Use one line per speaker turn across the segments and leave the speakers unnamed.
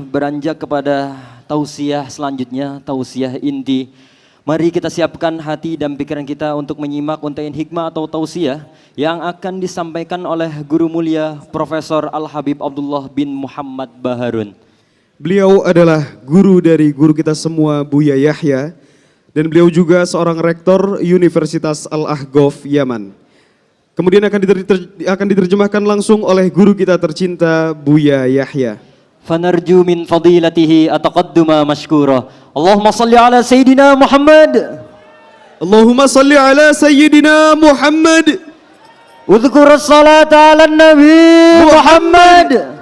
beranjak kepada tausiah selanjutnya, tausiah inti. Mari kita siapkan hati dan pikiran kita untuk menyimak untaian hikmah atau tausiah yang akan disampaikan oleh Guru Mulia Profesor Al-Habib Abdullah bin Muhammad Baharun.
Beliau adalah guru dari guru kita semua, Buya Yahya, dan beliau juga seorang rektor Universitas Al-Ahqaf Yaman. Kemudian akan diterjemahkan langsung oleh guru kita tercinta, Buya Yahya.
Fanarju min fadilatihi ataqadduma mashkura. Allahumma salli ala Sayyidina Muhammad.
Allahumma salli ala Sayyidina Muhammad.
Udhkur as-salata ala Nabi Muhammad.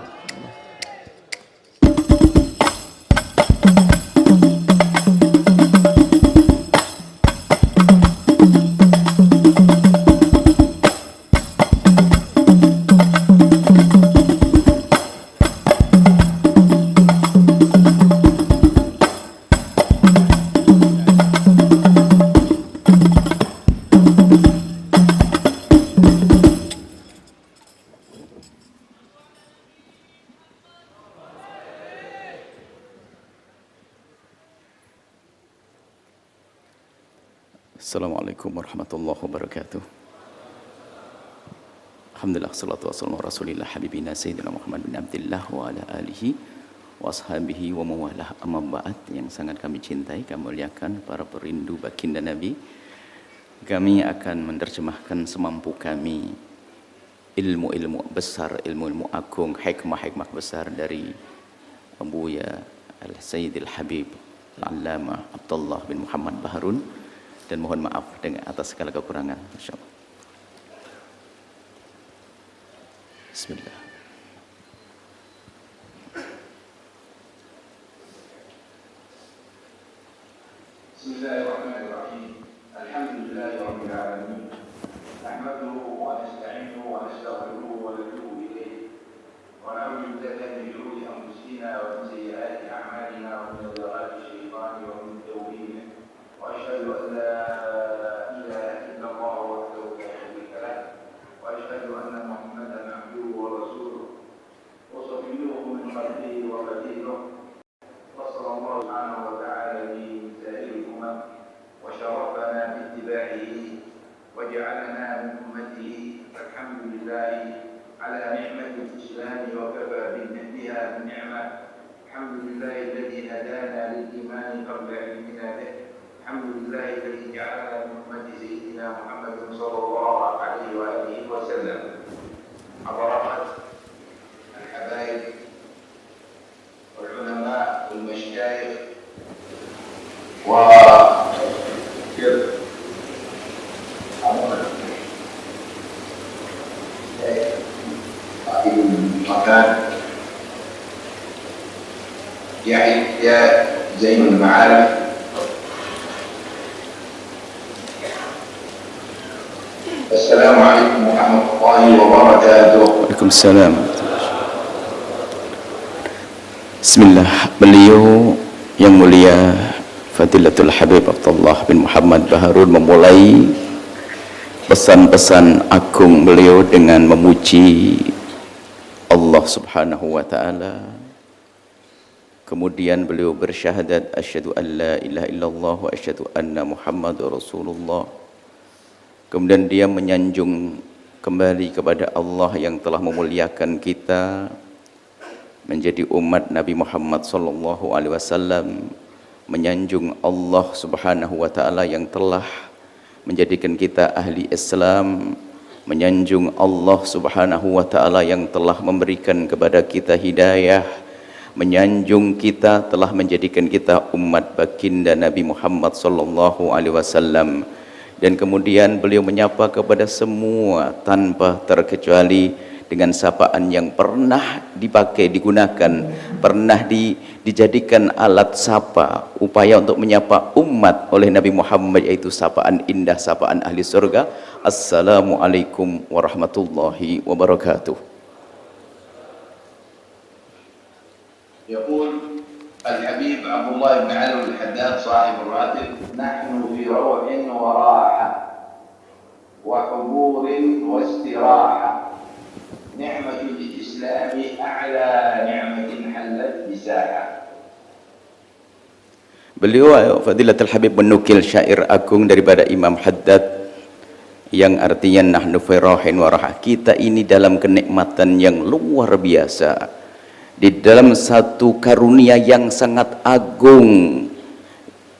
Assalamualaikum warahmatullahi wabarakatuh. Alhamdulillah, salatu wassalamu ala rasulillah habibina sayyidina Muhammad bin Abdillah wa ala alihi wa ashabihi wa mawalah, amma ba'd. Yang sangat kami cintai, kami muliakan para perindu baginda Nabi. Kami akan menerjemahkan semampu kami ilmu-ilmu besar, ilmu-ilmu agung, hikmah-hikmah besar dari Buya Al-Sayyidil Habib Al-Allamah Abdullah bin Muhammad Baharun. Dan mohon maaf dengan atas segala kekurangan. Insyaallah. Bismillah.
Bismillahirrahmanirrahim. Alhamdulillahirabbil alamin. Nahmaduhu wa nasta'inuhu wa nastaghfiruhu wa natubu ilayh. Wa na'udzu billahi min shururi anfusina wa min sayyiati a'malina wa min dhalali syaitani wa min tawfiqihi. وأشهد أن لا إله إلا الله وحده لا شريك له وأشهد أن محمدا عبده ورسوله وصفيه من خلقه وخليله وصلى الله سبحانه وتعالى بسائر الأمم وشرفنا باتباعه وجعلنا من أمته. الحمد لله على نعمة الإسلام وكفى بها بالنعمة. الحمد لله الذي هدانا للإيمان قبل علمنا به. الحمد لله الذي جعلنا من أمة سيدنا محمد صلى الله عليه وآله وسلم. حضرات الحبايب والعلماء والمشايخ صاحب المكان يا زين المعارف. Assalamualaikum warahmatullahi wabarakatuh.
Waalaikumsalam. Bismillah. Beliau yang mulia Fadilatul Habib Abdullah bin Muhammad Baharun memulai pesan-pesan agung beliau dengan memuji Allah Subhanahu wa taala. Kemudian beliau bersyahadat asyhadu an la ilaha illallah wa asyhadu anna Muhammadar Rasulullah. Kemudian dia menyanjung kembali kepada Allah yang telah memuliakan kita menjadi umat Nabi Muhammad sallallahu alaihi wasallam, menyanjung Allah Subhanahu wa taala yang telah menjadikan kita ahli Islam, menyanjung Allah Subhanahu wa taala yang telah memberikan kepada kita hidayah, menyanjung kita telah menjadikan kita umat baginda Nabi Muhammad sallallahu alaihi wasallam. Dan kemudian beliau menyapa kepada semua tanpa terkecuali dengan sapaan yang pernah dipakai, digunakan, pernah dijadikan alat sapa, upaya untuk menyapa umat oleh Nabi Muhammad, yaitu sapaan indah, sapaan ahli surga. Assalamualaikum warahmatullahi wabarakatuh.
يقول الحبيب عبد الله بن علوي الحداد صاحب الراتب: نحن في روع وراحة وحبور واستراحة. نعمة الإسلام أعلى نعمة حل حلت بساحة.
Beliau Fadilatul Habib menukil syair agung daripada Imam Haddad yang artinya nahnu fi rahin wa rahah. Kita ini dalam kenikmatan yang luar biasa, di dalam satu karunia yang sangat agung,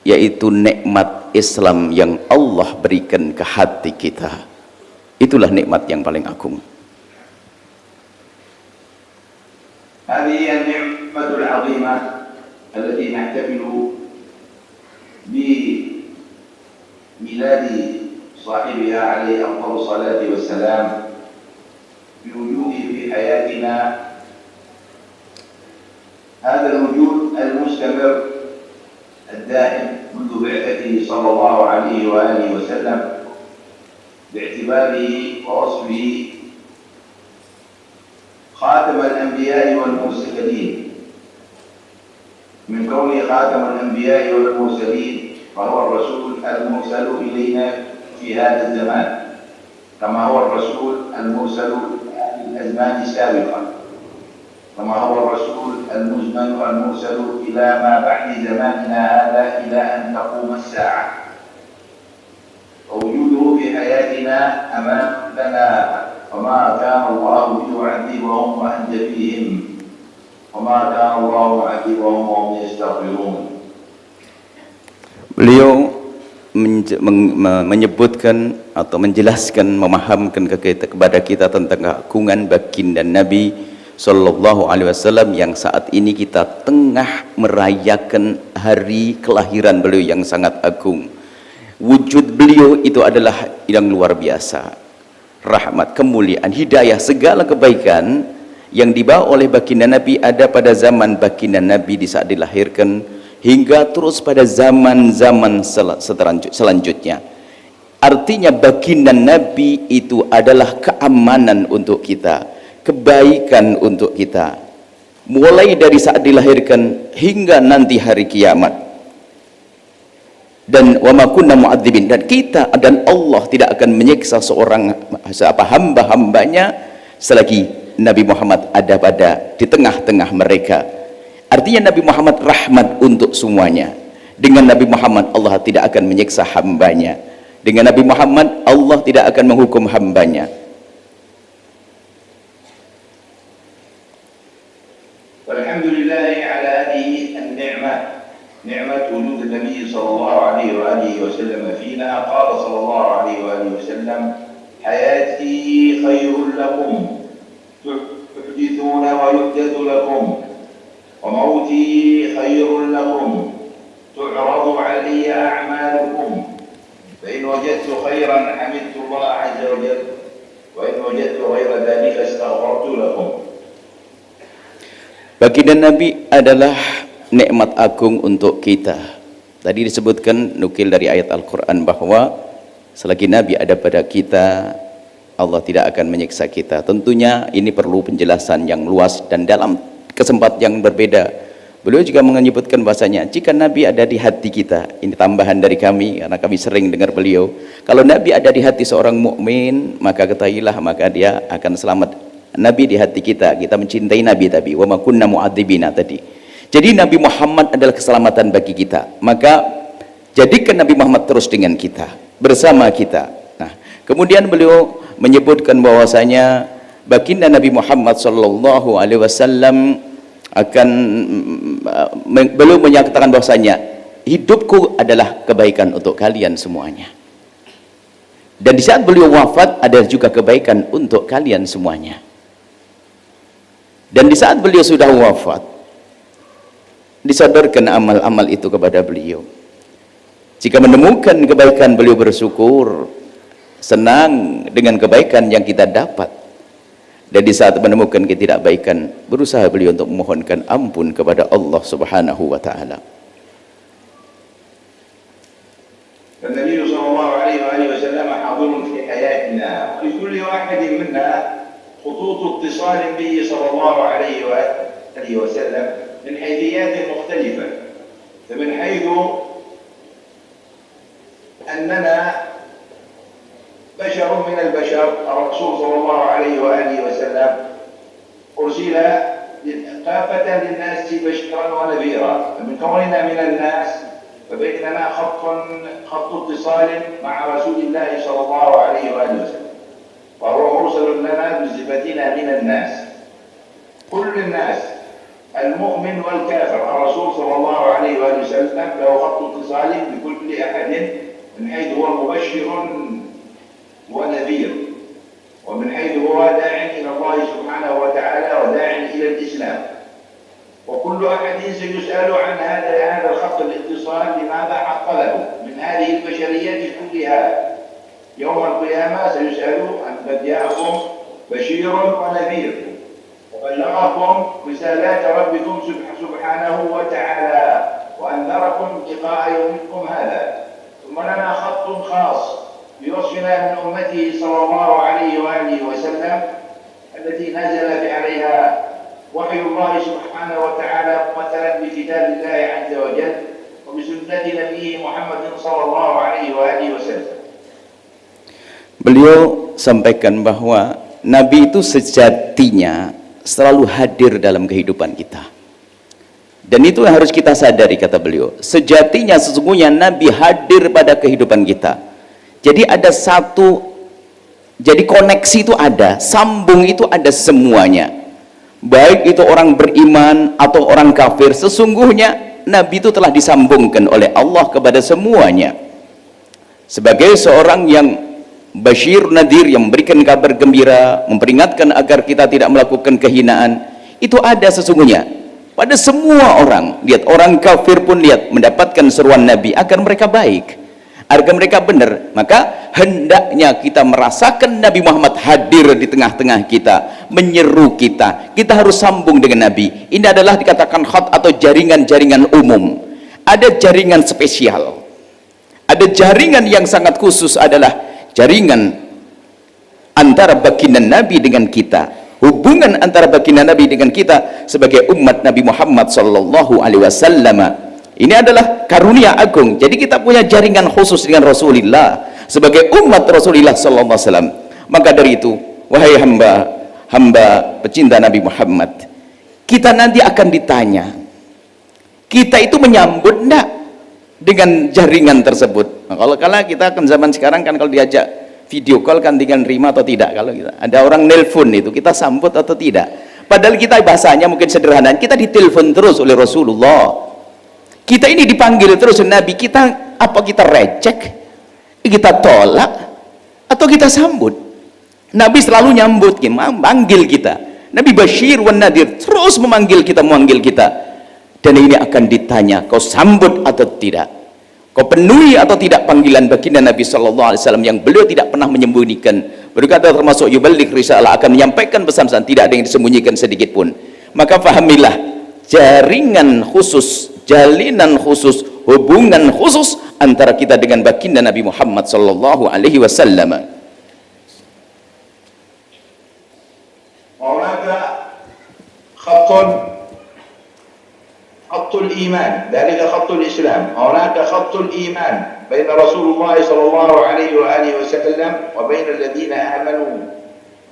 yaitu nikmat Islam yang Allah berikan ke hati kita. Itulah nikmat yang paling agung.
هذه النعمة العظيمة التي نحتفل بميلاد صاحبها عليه أفضل الصلاة والسلام بوجوده في حياتنا، هذا الوجود المستمر الدائم منذ بعثته صلى الله عليه وآله وسلم، باعتباره ووصفه خاتم الأنبياء والمرسلين. من كونه خاتم الأنبياء والمرسلين فهو الرسول المرسل إلينا في هذا الزمان، كما هو الرسول المرسل في الأزمان السابقة، كما هو الرسول المزمن والمرسل إلى ما بعد زماننا هذا إلى أن تقوم الساعة. ووجوده في حياتنا أمان لنا، وما كان الله ليعذبهم وأنت فيهم، وما كان الله معذبهم وهم يستغفرون.
Beliau menyebutkan atau menjelaskan, memahamkan kepada kita tentang keagungan baginda Nabi Sallallahu Alaihi Wasallam yang saat ini kita tengah merayakan hari kelahiran beliau yang sangat agung. Wujud beliau itu adalah yang luar biasa, rahmat, kemuliaan, hidayah, segala kebaikan yang dibawa oleh baginda Nabi ada pada zaman baginda Nabi di saat dilahirkan hingga terus pada zaman-zaman selanjutnya. Artinya baginda Nabi itu adalah keamanan untuk kita, kebaikan untuk kita, mulai dari saat dilahirkan hingga nanti hari kiamat. Dan wa ma kunna mu'adzibin, dan kita dan Allah tidak akan menyiksa seorang hamba-hambanya selagi Nabi Muhammad ada di tengah-tengah mereka. Artinya Nabi Muhammad rahmat untuk semuanya. Dengan Nabi Muhammad Allah tidak akan menyiksa hambanya. Dengan Nabi Muhammad Allah tidak akan menghukum hambanya.
Walhamdulillah ala hadhihi an-ni'mah, ni'mat wujud Nabi sallallahu alaihi wa alihi wasallam fina. Qala sallallahu alaihi wa alihi wasallam, hayati khairul lakum tuhdithuna wa yuhdathu lakum, وموتي خير لكم تعرض علي أعمالكم، فإن وجدت خيرا حمدت الله عز وجل، وإن وجدت غير ذلك استغفرت لكم.
Baginda Nabi adalah nikmat agung untuk kita. Tadi disebutkan nukil dari ayat Al-Quran bahwa selagi Nabi ada pada kita, Allah tidak akan menyiksa kita. Tentunya ini perlu penjelasan yang luas, dan dalam kesempatan yang berbeda beliau juga menyebutkan bahasanya jika Nabi ada di hati kita, ini tambahan dari kami karena kami sering dengar beliau, kalau Nabi ada di hati seorang mukmin maka ketahuilah maka dia akan selamat. Nabi di hati kita, kita mencintai Nabi tadi, wa ma kunna mu'adzibina tadi. Jadi Nabi Muhammad adalah keselamatan bagi kita, maka jadikan Nabi Muhammad terus dengan kita, bersama kita. Nah, kemudian beliau menyebutkan bahwasanya baginda Nabi Muhammad sallallahu alaihi wasallam akan beliau menyatakan bahwasanya hidupku adalah kebaikan untuk kalian semuanya, dan di saat beliau wafat ada juga kebaikan untuk kalian semuanya. Dan di saat beliau sudah wafat disadarkan amal-amal itu kepada beliau. Jika menemukan kebaikan beliau bersyukur, senang dengan kebaikan yang kita dapat. Dan di saat menemukan ketidakbaikan, berusaha beliau untuk memohonkan ampun kepada Allah Subhanahu wa taala.
النبي صلى الله عليه وآله وسلم حاضر في حياتنا، ولكل واحد منا خطوط اتصال به صلى الله عليه وآله وسلم من حيثيات مختلفة. فمن حيث أننا بشر من البشر، الرسول صلى الله عليه وآله وسلم أرسل كافة للناس بشرا ونذيرا، فمن كوننا من الناس فبيننا خط اتصال مع رسول الله صلى الله عليه وآله وسلم، وهو مرسل لنا بصفتنا من الناس. كل الناس المؤمن والكافر الرسول صلى الله عليه وآله وسلم له خط اتصال بكل أحد، من حيث هو مبشر ونذير، ومن حيث هو داع إلى الله سبحانه وتعالى وداع إلى الإسلام. وكل أحد سيسأل عن هذا الخط الاتصال لماذا حق له من هذه البشرية كلها. يوم القيامة سيسأل عن قد جاءكم بشير ونذير وبلغكم رسالات ربكم سبحانه وتعالى وأنذركم لقاء يومكم هذا. ثم لنا خط خاص بوصفنا من أمته صلى الله عليه وآله وسلم التي نزل عليها وحي الله سبحانه وتعالى مثلا بكتاب الله عز وجل وبسنة نبيه محمد صلى الله عليه وآله وسلم.
Beliau sampaikan bahwa Nabi itu sejatinya selalu hadir dalam kehidupan kita, dan itu yang harus kita sadari, kata beliau. Sejatinya sesungguhnya Nabi hadir pada kehidupan kita. Jadi ada jadi koneksi itu ada, sambung itu ada semuanya, baik itu orang beriman atau orang kafir. Sesungguhnya Nabi itu telah disambungkan oleh Allah kepada semuanya sebagai seorang yang Bashir Nadir, yang memberikan kabar gembira, memperingatkan agar kita tidak melakukan kehinaan. Itu ada sesungguhnya pada semua orang. Lihat, orang kafir pun lihat mendapatkan seruan Nabi agar mereka baik, agar mereka benar. Maka hendaknya kita merasakan Nabi Muhammad hadir di tengah-tengah kita, menyeru kita. Kita harus sambung dengan Nabi. Ini adalah dikatakan khat atau jaringan-jaringan umum. Ada jaringan spesial, ada jaringan yang sangat khusus, adalah jaringan antara baginda Nabi dengan kita, hubungan antara baginda Nabi dengan kita sebagai umat Nabi Muhammad sallallahu alaihi wasallam. Ini adalah karunia agung. Jadi kita punya jaringan khusus dengan Rasulullah sebagai umat Rasulullah sallallahu alaihi wasallam. Maka dari itu, wahai hamba pecinta Nabi Muhammad, kita nanti akan ditanya, kita itu menyambut enggak dengan jaringan tersebut. Nah, kalau kita kan zaman sekarang kan kalau diajak video call kan tinggal nerima atau tidak. Kalau kita ada orang nelpon itu kita sambut atau tidak. Padahal kita bahasanya mungkin sederhana, kita ditelepon terus oleh Rasulullah. Kita ini dipanggil terus oleh Nabi. Kita apa, kita reject, kita tolak, atau kita sambut? Nabi selalu nyambut, manggil kita. Nabi Bashir wan Nadir terus memanggil kita, dan ini akan ditanya, kau sambut atau tidak, kau penuhi atau tidak panggilan baginda Nabi sallallahu alaihi wasallam yang beliau tidak pernah menyembunyikan. Berkata termasuk yuballigh risalah, akan menyampaikan pesan-pesan, tidak ada yang disembunyikan sedikit pun. Maka fahamilah jaringan khusus, jalinan khusus, hubungan khusus antara kita dengan baginda Nabi Muhammad sallallahu alaihi wasallam.
خط الإيمان، ذلك خط الإسلام. هناك خط الإيمان بين رسول الله صلى الله عليه وآله وسلم وبين الذين آمنوا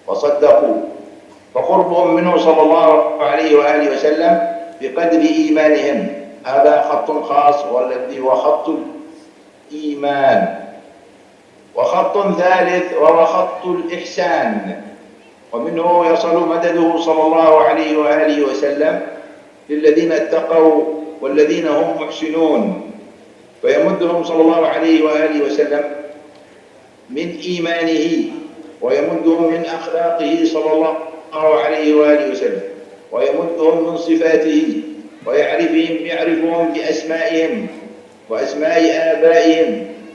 وصدقوا، فقربهم منه صلى الله عليه وآله وسلم بقدر إيمانهم. هذا خط خاص والذي هو خط الإيمان. وخط ثالث وهو خط الإحسان، ومنه يصل مدده صلى الله عليه وآله وسلم للذين اتقوا والذين هم محسنون، فيمدهم صلى الله عليه وآله وسلم من إيمانه، ويمدهم من أخلاقه صلى الله عليه وآله وسلم، ويمدهم من صفاته، يعرفهم بأسمائهم وأسماء آبائهم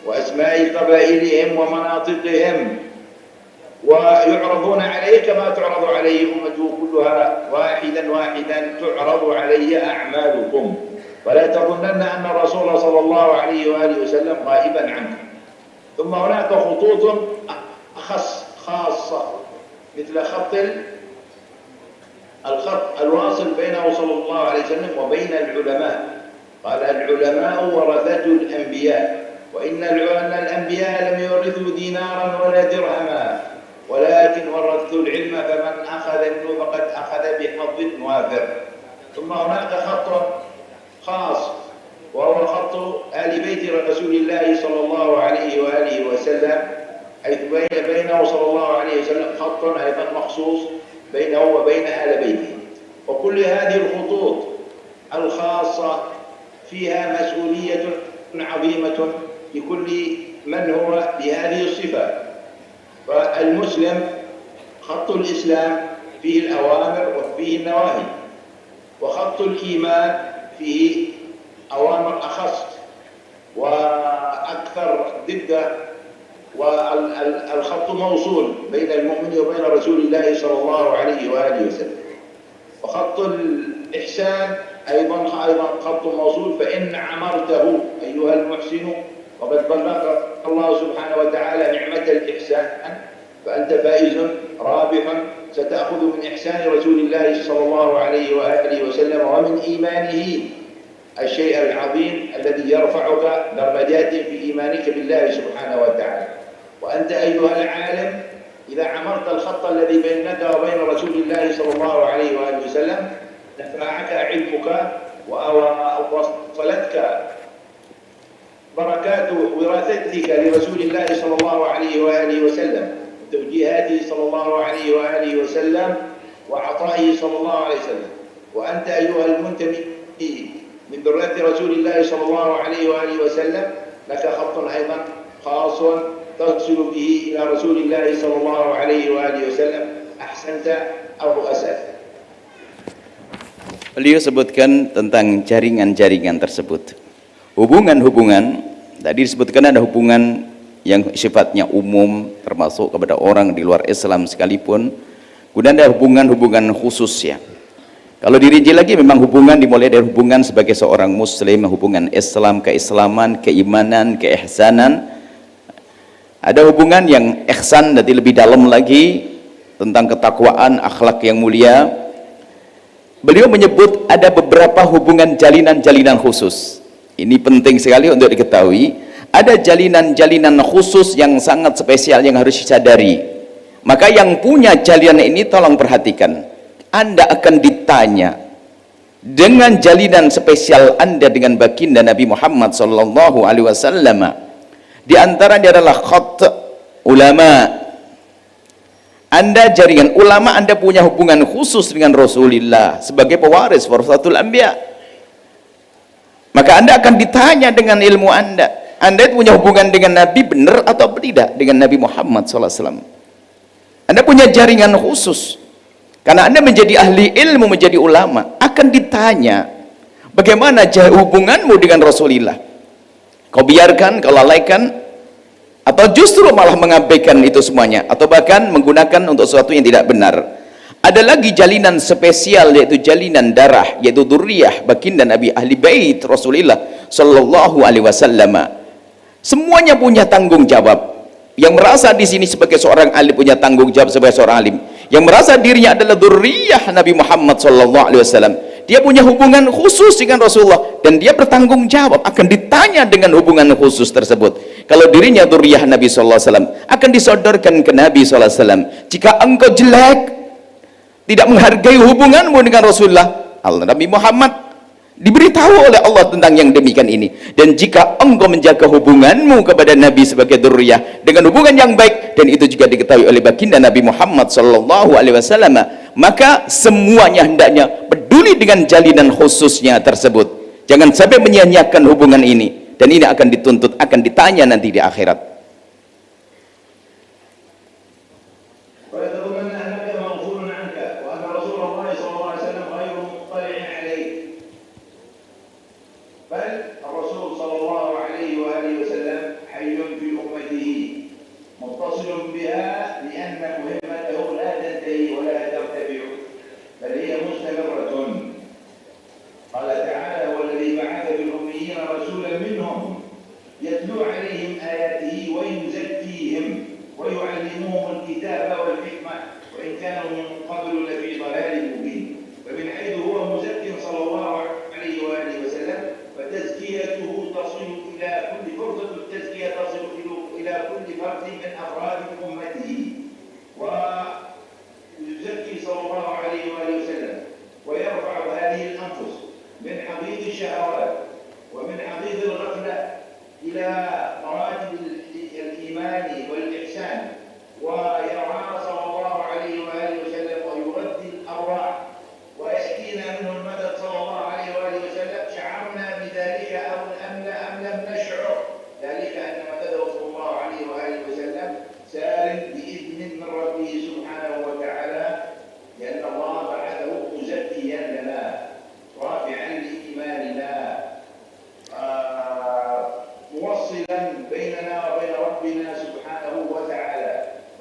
وأسماء قبائلهم ومناطقهم، ويعرضون عليه كما تعرض عليه أمته كلها واحدا تعرض علي أعمالكم، ولا تظنن أن الرسول صلى الله عليه وآله وسلم غائبا عنه. ثم هناك خطوط خاصة مثل الخط الواصل بينه صلى الله عليه وسلم وبين العلماء. قال العلماء ورثة الأنبياء، وإن الأنبياء لم يورثوا دينارا ولا درهما، ولكن ورثوا العلم، فمن أخذ منه فقد أخذ بحظ وافر. ثم هناك خط خاص وهو خط آل بيت رسول الله صلى الله عليه وآله وسلم، حيث بينه صلى الله عليه وسلم خط أيضا مخصوص بينه وبين آل بيته. وكل هذه الخطوط الخاصة فيها مسؤولية عظيمة لكل من هو بهذه الصفة. فالمسلم خط الإسلام فيه الأوامر وفيه النواهي، وخط الإيمان فيه أوامر أخص وأكثر دقة، والخط موصول بين المؤمن وبين رسول الله صلى الله عليه وآله وسلم. وخط الإحسان أيضا خط موصول، فإن عمرته أيها المحسن وقد بلغك الله سبحانه وتعالى نعمة الإحسان فأنت فائز رابح، ستأخذ من إحسان رسول الله صلى الله عليه وآله وسلم ومن إيمانه الشيء العظيم الذي يرفعك درجات في إيمانك بالله سبحانه وتعالى. وأنت أيها العالم إذا عمرت الخط الذي بينك وبين رسول الله صلى الله عليه وآله وسلم نفعك علمك ووصلتك بركات وراثتك لرسول الله صلى الله عليه وآله وسلم، توجيهاته صلى الله عليه وآله وسلم وعطائه صلى الله عليه وسلم. وأنت أيها المنتمي من ذرية رسول الله صلى الله عليه وآله وسلم لك خط أيضا خاص تصل به إلى رسول الله صلى الله عليه وآله وسلم، أحسنت أو أسأت.
Beliau sebutkan tentang jaringan-jaringan tersebut. Hubungan-hubungan, tadi disebutkan ada hubungan yang sifatnya umum termasuk kepada orang di luar Islam sekalipun. Kemudian ada hubungan-hubungan khusus ya. Kalau dirinci lagi memang hubungan dimulai dari hubungan sebagai seorang muslim, hubungan Islam, keislaman, keimanan, keihsanan. Ada hubungan yang ihsan nanti lebih dalam lagi tentang ketakwaan, akhlak yang mulia. Beliau menyebut ada beberapa hubungan jalinan-jalinan khusus. Ini penting sekali untuk diketahui. Ada jalinan-jalinan khusus yang sangat spesial yang harus disadari. Maka yang punya jalinan ini tolong perhatikan. Anda akan ditanya dengan jalinan spesial Anda dengan baginda Nabi Muhammad sallallahu alaihi wasallam. Di antaranya adalah khat ulama. Anda jaringan ulama, Anda punya hubungan khusus dengan Rasulullah sebagai pewaris warasatul anbiya. Maka Anda akan ditanya dengan ilmu Anda. Anda punya hubungan dengan Nabi benar atau tidak dengan Nabi Muhammad SAW. Anda punya jaringan khusus. Karena Anda menjadi ahli ilmu, menjadi ulama, akan ditanya bagaimana hubunganmu dengan Rasulullah. Kau biarkan, kau lalaikan, atau justru malah mengabaikan itu semuanya, atau bahkan menggunakan untuk sesuatu yang tidak benar. Ada lagi jalinan spesial, yaitu jalinan darah, yaitu dzurriyyah baginda Nabi, ahli bait Rasulullah sallallahu alaihi wasallam. Semuanya punya tanggung jawab. Yang merasa di sini sebagai seorang alim punya tanggung jawab sebagai seorang alim. Yang merasa dirinya adalah dzurriyyah Nabi Muhammad sallallahu alaihi wasallam, dia punya hubungan khusus dengan Rasulullah dan dia bertanggung jawab, akan ditanya dengan hubungan khusus tersebut. Kalau dirinya dzurriyyah Nabi sallallahu alaihi wasallam, akan disodorkan ke Nabi sallallahu alaihi wasallam. Jika engkau jelek, tidak menghargai hubunganmu dengan Rasulullah, Nabi Muhammad diberitahu oleh Allah tentang yang demikian ini. Dan jika engkau menjaga hubunganmu kepada Nabi sebagai dzurriyyah dengan hubungan yang baik, dan itu juga diketahui oleh baginda Nabi Muhammad sallallahu alaihi wasallam, maka semuanya hendaknya peduli dengan jalinan khususnya tersebut. Jangan sampai menyia-nyiakan hubungan ini, dan ini akan dituntut, akan ditanya nanti di akhirat.
ويزكي صلى الله عليه وآله وسلم ويرفع هذه الأمر الشهوات ومن حضيض الغفلة إلى مراتب الإيمان والإحسان، ويرعانا صلى الله عليه وآله وسلم ويغذي الأرواح ويأتينا منه المدد صلى الله عليه وآله وسلم. شعرنا بذلك أم لم نشعر ذلك أن مدده صلى الله عليه وآله وسلم سار بإذن من ربه سبحانه وتعالى، لأن الله بعثه مزكيا لنا رافعا لإيماننا موصلا بيننا وبين ربنا سبحانه وتعالى،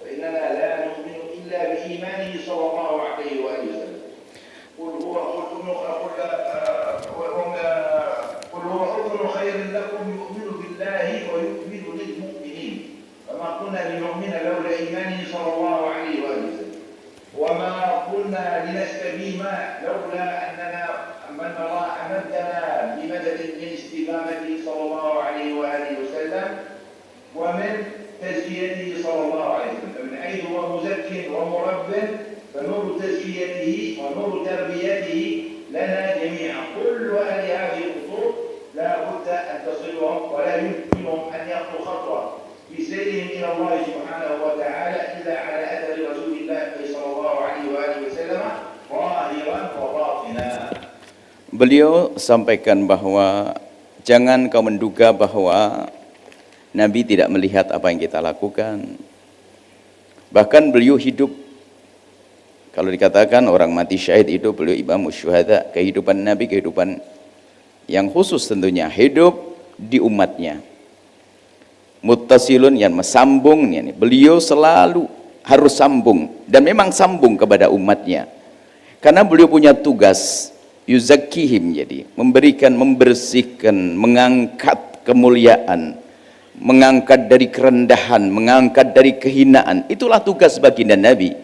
وإننا لا نؤمن إلا بإيمانه صلى الله عليه وآله وسلم. قل هو أذن خير لكم يؤمن بالله ويؤمن للمؤمنين، فما كنا لنؤمن لولا إيمانه صلى الله عليه وآله وسلم، وما كنا لنستقيم لولا أننا من الله أمدنا بمدد من استقامته صلى الله عليه وآله وسلم ومن تزكيته صلى الله عليه وسلم. من حيث هو مزك ومرب فنور تزكيته ونور تربيته لنا جميعا. كل أهل هذه الخطوط لا بد أن تصلهم ولا يمكنهم أن يخطوا خطوة في سيرهم إلى الله سبحانه وتعالى إلا على أثر رسول الله صلى الله عليه وآله وسلم ظاهرا وباطنا.
Beliau sampaikan bahwa jangan kau menduga bahwa Nabi tidak melihat apa yang kita lakukan. Bahkan beliau hidup, kalau dikatakan orang mati syahid itu beliau imam syuhada. Kehidupan Nabi kehidupan yang khusus tentunya, hidup di umatnya. Muttasilun yang sambung, beliau selalu harus sambung dan memang sambung kepada umatnya. Karena beliau punya tugas yuzakkihim, jadi memberikan, membersihkan, mengangkat kemuliaan, mengangkat dari kerendahan, mengangkat dari kehinaan. Itulah tugas baginda Nabi.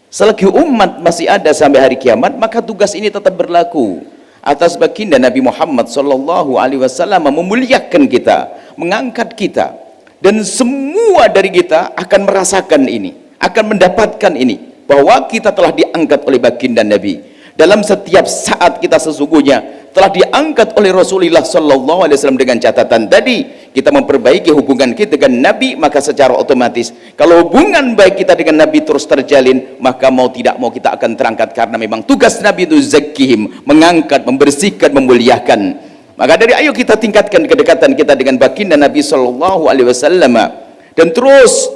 Selagi umat masih ada sampai hari kiamat, maka tugas ini tetap berlaku atas baginda Nabi Muhammad sallallahu alaihi wasallam, memuliakan kita, mengangkat kita, dan semua dari kita akan merasakan ini, akan mendapatkan ini, bahwa kita telah diangkat oleh baginda Nabi. Dalam setiap saat kita sesungguhnya telah diangkat oleh Rasulullah sallallahu alaihi wasallam. Dengan catatan tadi, kita memperbaiki hubungan kita dengan Nabi, maka secara otomatis kalau hubungan baik kita dengan Nabi terus terjalin, maka mau tidak mau kita akan terangkat, karena memang tugas Nabi itu zakkihim, mengangkat, membersihkan, memuliakan. Maka dari ayo kita tingkatkan kedekatan kita dengan baginda Nabi sallallahu alaihi wasallam, dan terus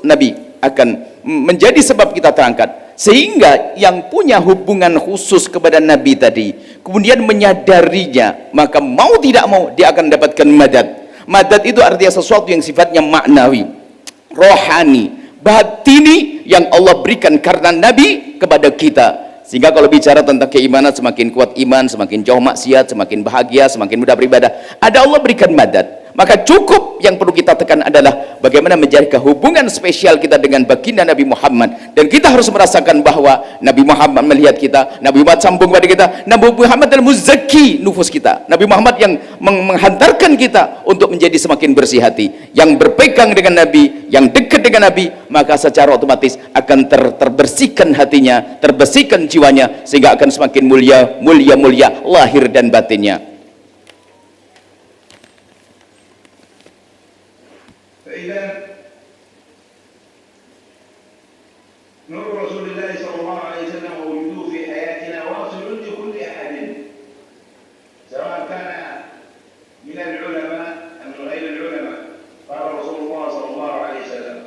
Nabi akan menjadi sebab kita terangkat. Sehingga yang punya hubungan khusus kepada Nabi tadi kemudian menyadarinya, maka mau tidak mau dia akan mendapatkan madad. Madad itu artinya sesuatu yang sifatnya maknawi, rohani, batini, yang Allah berikan karena Nabi kepada kita. Sehingga kalau bicara tentang keimanan, semakin kuat iman, semakin jauh maksiat, semakin bahagia, semakin mudah beribadah, ada Allah berikan madad. Maka cukup yang perlu kita tekan adalah bagaimana menjaga hubungan spesial kita dengan baginda Nabi Muhammad. Dan kita harus merasakan bahwa Nabi Muhammad melihat kita, Nabi Muhammad sambung pada kita, Nabi Muhammad adalah muzakki nufus kita, Nabi Muhammad yang menghantarkan kita untuk menjadi semakin bersih hati. Yang berpegang dengan Nabi, yang dekat dengan Nabi, maka secara otomatis akan terbersihkan hatinya, terbersihkan jiwanya, sehingga akan semakin mulia lahir dan batinnya.
فإذا نور رسول الله صلى الله عليه وسلم ووجوده في حياتنا واصل لكل أحد، سواء كان من العلماء أم من غير العلماء. قال رسول الله صلى الله عليه وسلم: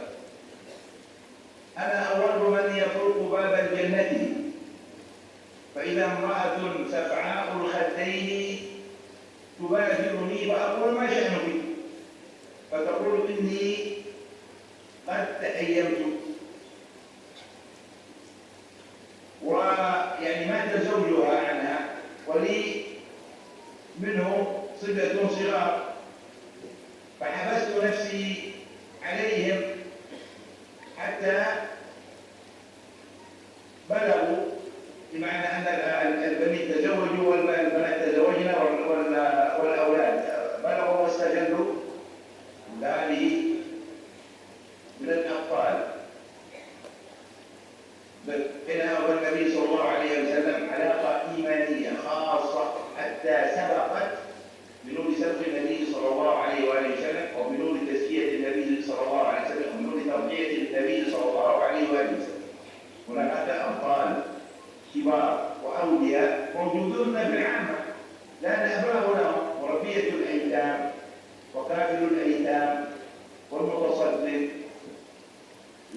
أنا أول من يطرق باب الجنة، فإذا امرأة سفعاء الخدين تبادرني فأقول: ما شأنك؟ فتقول: إني قد تأيمت، ويعني مات زوجها عنها ولي منه صبية صغار، فحبست نفسي عليهم حتى بلغوا، بمعنى أن البنين تزوجوا والبنات تزوجنا والأولاد بلغوا واستجلوا هذه من الأطفال. بينها وبين النبي صلى الله عليه وسلم علاقة إيمانية خاصة حتى سبقت وآله وسلم وبنور تزكية النبي صلى الله عليه وسلم وبنور تربية النبي صلى الله عليه وآله وسلم. هناك أبطال كبار وأولياء موجودون في العامة لا نأباه لهم، وربية الأيتام وكافل الأيتام والمتصدق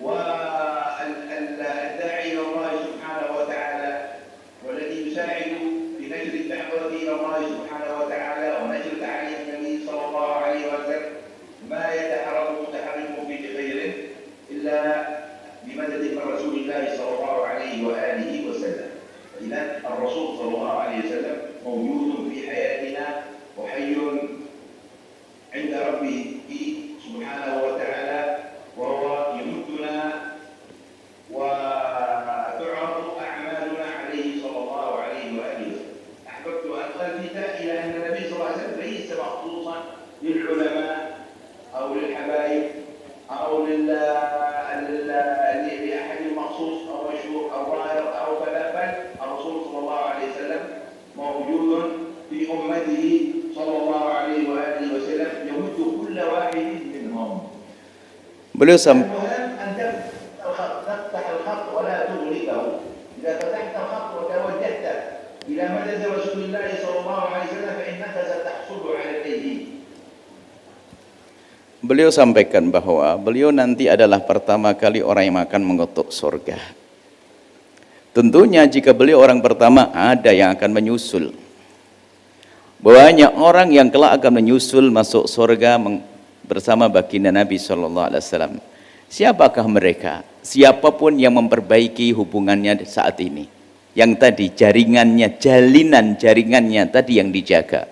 والداعي إلى الله سبحانه وتعالى والذي يساعد في نشر الدعوة إلى الله سبحانه وتعالى ونشر تعاليم النبي صلى الله عليه وسلم ما يتحرك متحرك به خير إلا بمدد من رسول الله صلى الله عليه وآله وسلم. إذا الرسول صلى الله عليه وسلم موجود في حياتنا وحي عند ربه سبحانه وتعالى، وهو يمدنا وتعرض أعمالنا عليه صلى الله عليه وآله وسلم. أحببت أن ألفت إلى أن النبي صلى الله عليه وسلم ليس مخصوصا للعلماء أو للحبايب أو لأحد مخصوص أو مشهور أو ظاهر أو كذا، بل الرسول صلى الله عليه وسلم موجود في أمته صلى الله عليه وآله وسلم يمد كل واحد منهم.
Beliau
المهم أن تفتح الخط ولا تغلقه. إذا فتحت الخط وتوجهت إلى مدد رسول الله صلى الله عليه وسلم فإنك ستحصل على التيهيد.
Beliau sampaikan bahwa beliau nanti adalah pertama kali orang yang akan mengetuk surga. Tentunya jika beliau orang pertama, ada yang akan menyusul. Banyak orang yang kelak akan menyusul masuk surga bersama baginda Nabi SAW. Siapakah mereka? Siapapun yang memperbaiki hubungannya saat ini. Yang tadi jaringannya, jalinan jaringannya tadi yang dijaga.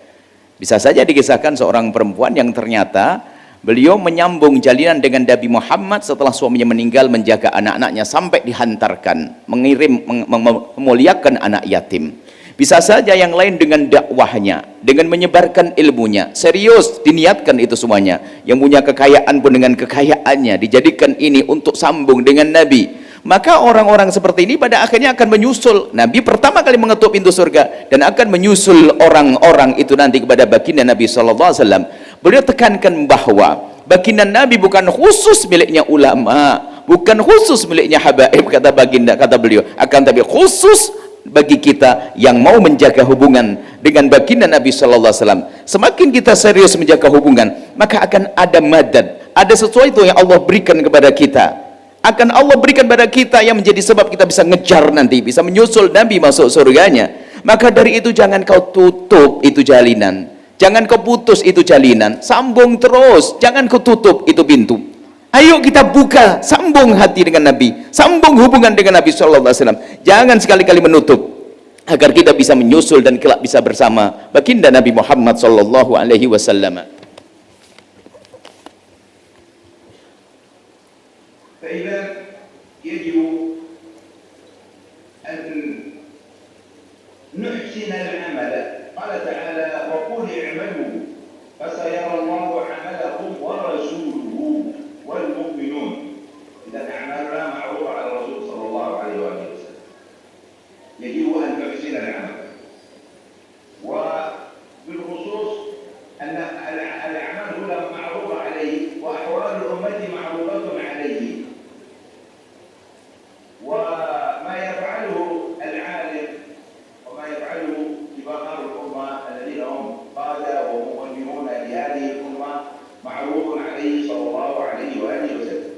Bisa saja dikisahkan seorang perempuan yang ternyata beliau menyambung jalinan dengan Nabi Muhammad setelah suaminya meninggal, menjaga anak-anaknya sampai dihantarkan, mengirim, memuliakan anak yatim. Bisa saja yang lain dengan dakwahnya, dengan menyebarkan ilmunya, serius diniatkan itu semuanya. Yang punya kekayaan pun dengan kekayaannya dijadikan ini untuk sambung dengan Nabi. Maka orang-orang seperti ini pada akhirnya akan menyusul. Nabi pertama kali mengetuk pintu surga dan akan menyusul orang-orang itu nanti kepada baginda Nabi SAW. Beliau tekankan bahwa baginda Nabi bukan khusus miliknya ulama, bukan khusus miliknya habaib, kata baginda, kata beliau, akan tapi khusus bagi kita yang mau menjaga hubungan dengan baginda Nabi SAW. Semakin kita serius menjaga hubungan, maka akan ada madad, ada sesuatu yang Allah berikan kepada kita. Akan Allah berikan pada kita yang menjadi sebab kita bisa ngejar nanti, bisa menyusul Nabi masuk surganya. Maka dari itu jangan kau tutup itu jalinan, jangan kau putus itu jalinan, sambung terus, jangan kau tutup itu pintu. Ayo kita buka, sambung hati dengan Nabi, sambung hubungan dengan Nabi SAW. Jangan sekali-kali menutup, agar kita bisa menyusul dan kelak bisa bersama baginda Nabi Muhammad SAW.
فإذا يجب أن نحسن العمل. قال تعالى: وقل اعملوا فسيرى الله عملكم ورسوله والمؤمنون. إذا أعمالنا معروفة على الرسول صلى الله عليه وآله وسلم. يجب أن نحسن العمل، وبالخصوص أن الأعمال هنا معروفة عليه وأحوال الأمة معروفة عليه. وما يفعله العالم وما يفعله كبار الأمة الذين هم قادة ومؤمنون لهذه الأمة معروف عليه صلى الله عليه وآله وسلم،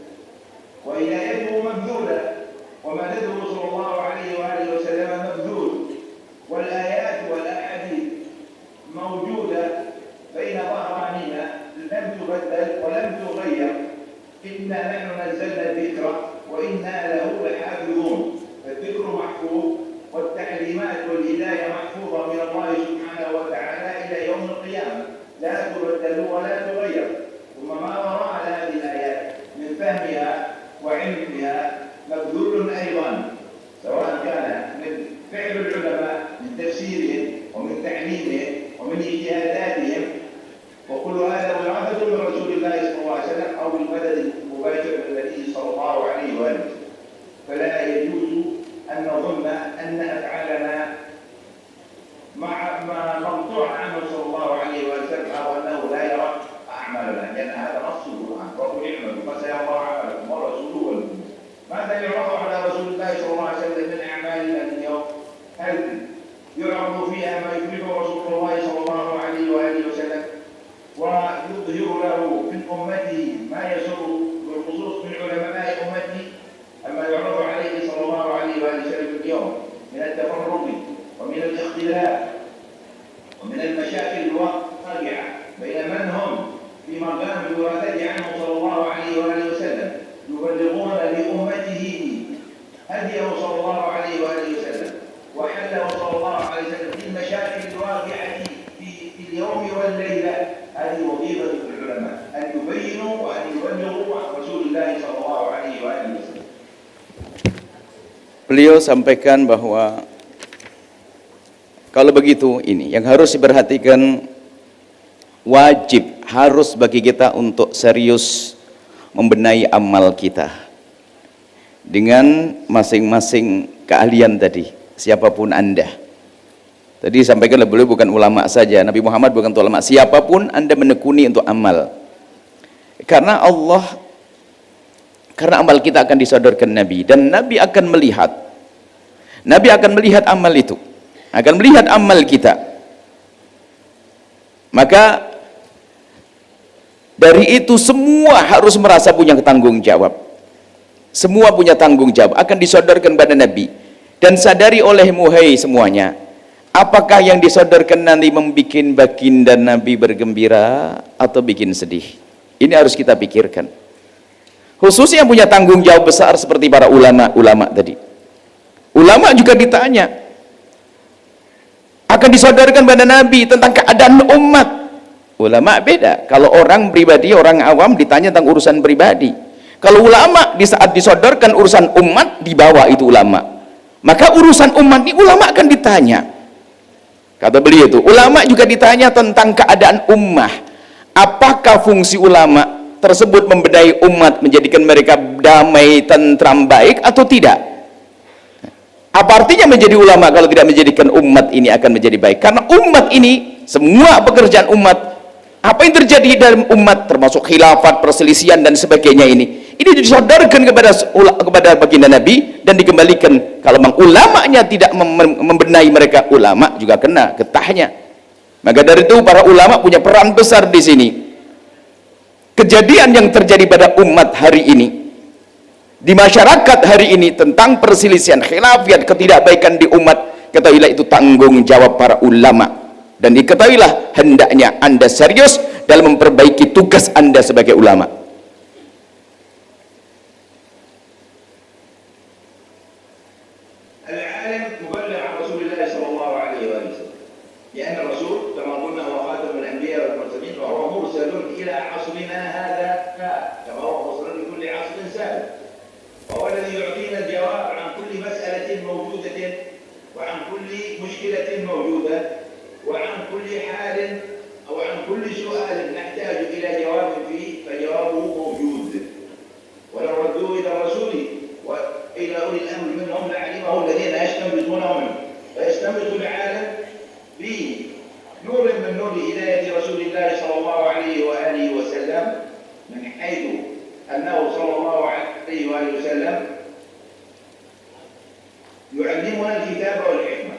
وهدايته مبذولة ومدده صلى الله عليه وآله وسلم مبذول، والآيات والأحاديث موجودة بين ظهرانينا لم تبدل ولم تغير. إنا نحن نزلنا الذكر وإنا له لحافظون. فالذكر محفوظ والتعليمات والهداية محفوظة من الله سبحانه وتعالى إلى يوم القيامة، لا تبدل ولا تغير. ثم ما وراء هذه الآيات من فهمها وعلمها مبذول أيضا، سواء كان من فعل العلماء، من تفسيرهم ومن تعليمهم ومن اجتهاداتهم، وكل هذا معاهد من رسول الله صلى الله عليه وسلم أو بالمدد المباشر من النبي صلى الله عليه وآله وسلم. فلا يجوز أن نظن أن أفعالنا مقطوع عنه صلى الله عليه وسلم أو أنه لا يرى أعمالنا لأن هذا نص القرآن وقل اعملوا فسيرى الله عملكم ورسوله والمؤمنون. ماذا يعرض على رسول الله صلى الله عليه وسلم من أعمالنا اليوم؟ هل يعرض فيها ما يفرح رسول الله صلى الله عليه وآله وسلم ويظهر له من أمته ما يسر بالخصوص من علماء أمته، أما يعرض عليه صلى الله عليه وآله وسلم اليوم من التفرق ومن الاختلاف ومن المشاكل الواقعة بين من هم في مقام الولاية عنه صلى الله عليه وآله وسلم يبلغون لأمته هديه صلى الله عليه وآله وسلم وحله صلى الله عليه وسلم في المشاكل الواقعة في اليوم والليلة. هذه وظيفة العلماء أن يبينوا وأن يبلغوا عن رسول الله صلى الله عليه وآله وسلم.
Beliau sampaikan bahwa kalau begitu ini yang harus diperhatikan, wajib harus bagi kita untuk serius membenahi amal kita dengan masing-masing keahlian tadi, siapapun Anda. Tadi sampaikan beliau bukan ulama saja, Nabi Muhammad bukan ulama, siapapun Anda menekuni untuk amal. Karena amal kita akan disodorkan Nabi, dan Nabi akan melihat amal itu, akan melihat amal kita. Maka dari itu semua harus merasa punya tanggung jawab. Semua punya tanggung jawab, akan disodorkan pada Nabi. Dan sadari olehmu hai semuanya, apakah yang disodorkan nanti membuat baginda Nabi bergembira atau bikin sedih? Ini harus kita pikirkan. Khususnya yang punya tanggung jawab besar seperti para ulama tadi. Ulama juga ditanya, akan disodorkan pada Nabi tentang keadaan umat. Ulama beda. Kalau orang pribadi, orang awam ditanya tentang urusan pribadi. Kalau ulama di saat disodorkan urusan umat, di bawah itu ulama. Maka urusan umat ini ulama akan ditanya. Kata beliau itu, ulama juga ditanya tentang keadaan ummah. Apakah fungsi ulama tersebut membenahi umat, menjadikan mereka damai, tentram, baik atau tidak? Apa artinya menjadi ulama kalau tidak menjadikan umat ini akan menjadi baik? Karena umat ini, semua pekerjaan umat, apa yang terjadi dalam umat termasuk khilafat, perselisihan dan sebagainya ini disodorkan kepada baginda Nabi dan dikembalikan. Kalau memang ulamanya tidak membenahi mereka, ulama juga kena getahnya. Maka dari itu para ulama punya peran besar di sini. Kejadian yang terjadi pada umat hari ini, di masyarakat hari ini tentang perselisihan, khilafat, ketidakbaikan di umat, ketahuilah itu tanggung jawab para ulama. Dan diketahuilah hendaknya Anda serius dalam memperbaiki tugas Anda sebagai ulama.
العالم مبلغ عن رسول الله صلى الله عليه وآله وسلم، لأن الرسول كما قلنا هو خاتم الأنبياء والمرسلين وهو مرسل إلى عصرنا هذا كما هو مرسل لكل عصر سابق، وهو الذي يعطينا الجواب عن كل مسألة موجودة وعن كل مشكلة موجودة وعن كل حال أو عن كل سؤال نحتاج إلى جواب فيه فجوابه موجود. ولو ردوه إلى الرسول وإلى أولي الأمر منهم لعلمه الذين يستنبطونه منه، فيستنبط العالم بنور من نور هداية رسول الله صلى الله عليه وآله وسلم، من حيث أنه صلى الله عليه وآله وسلم يعلمنا الكتاب والحكمة.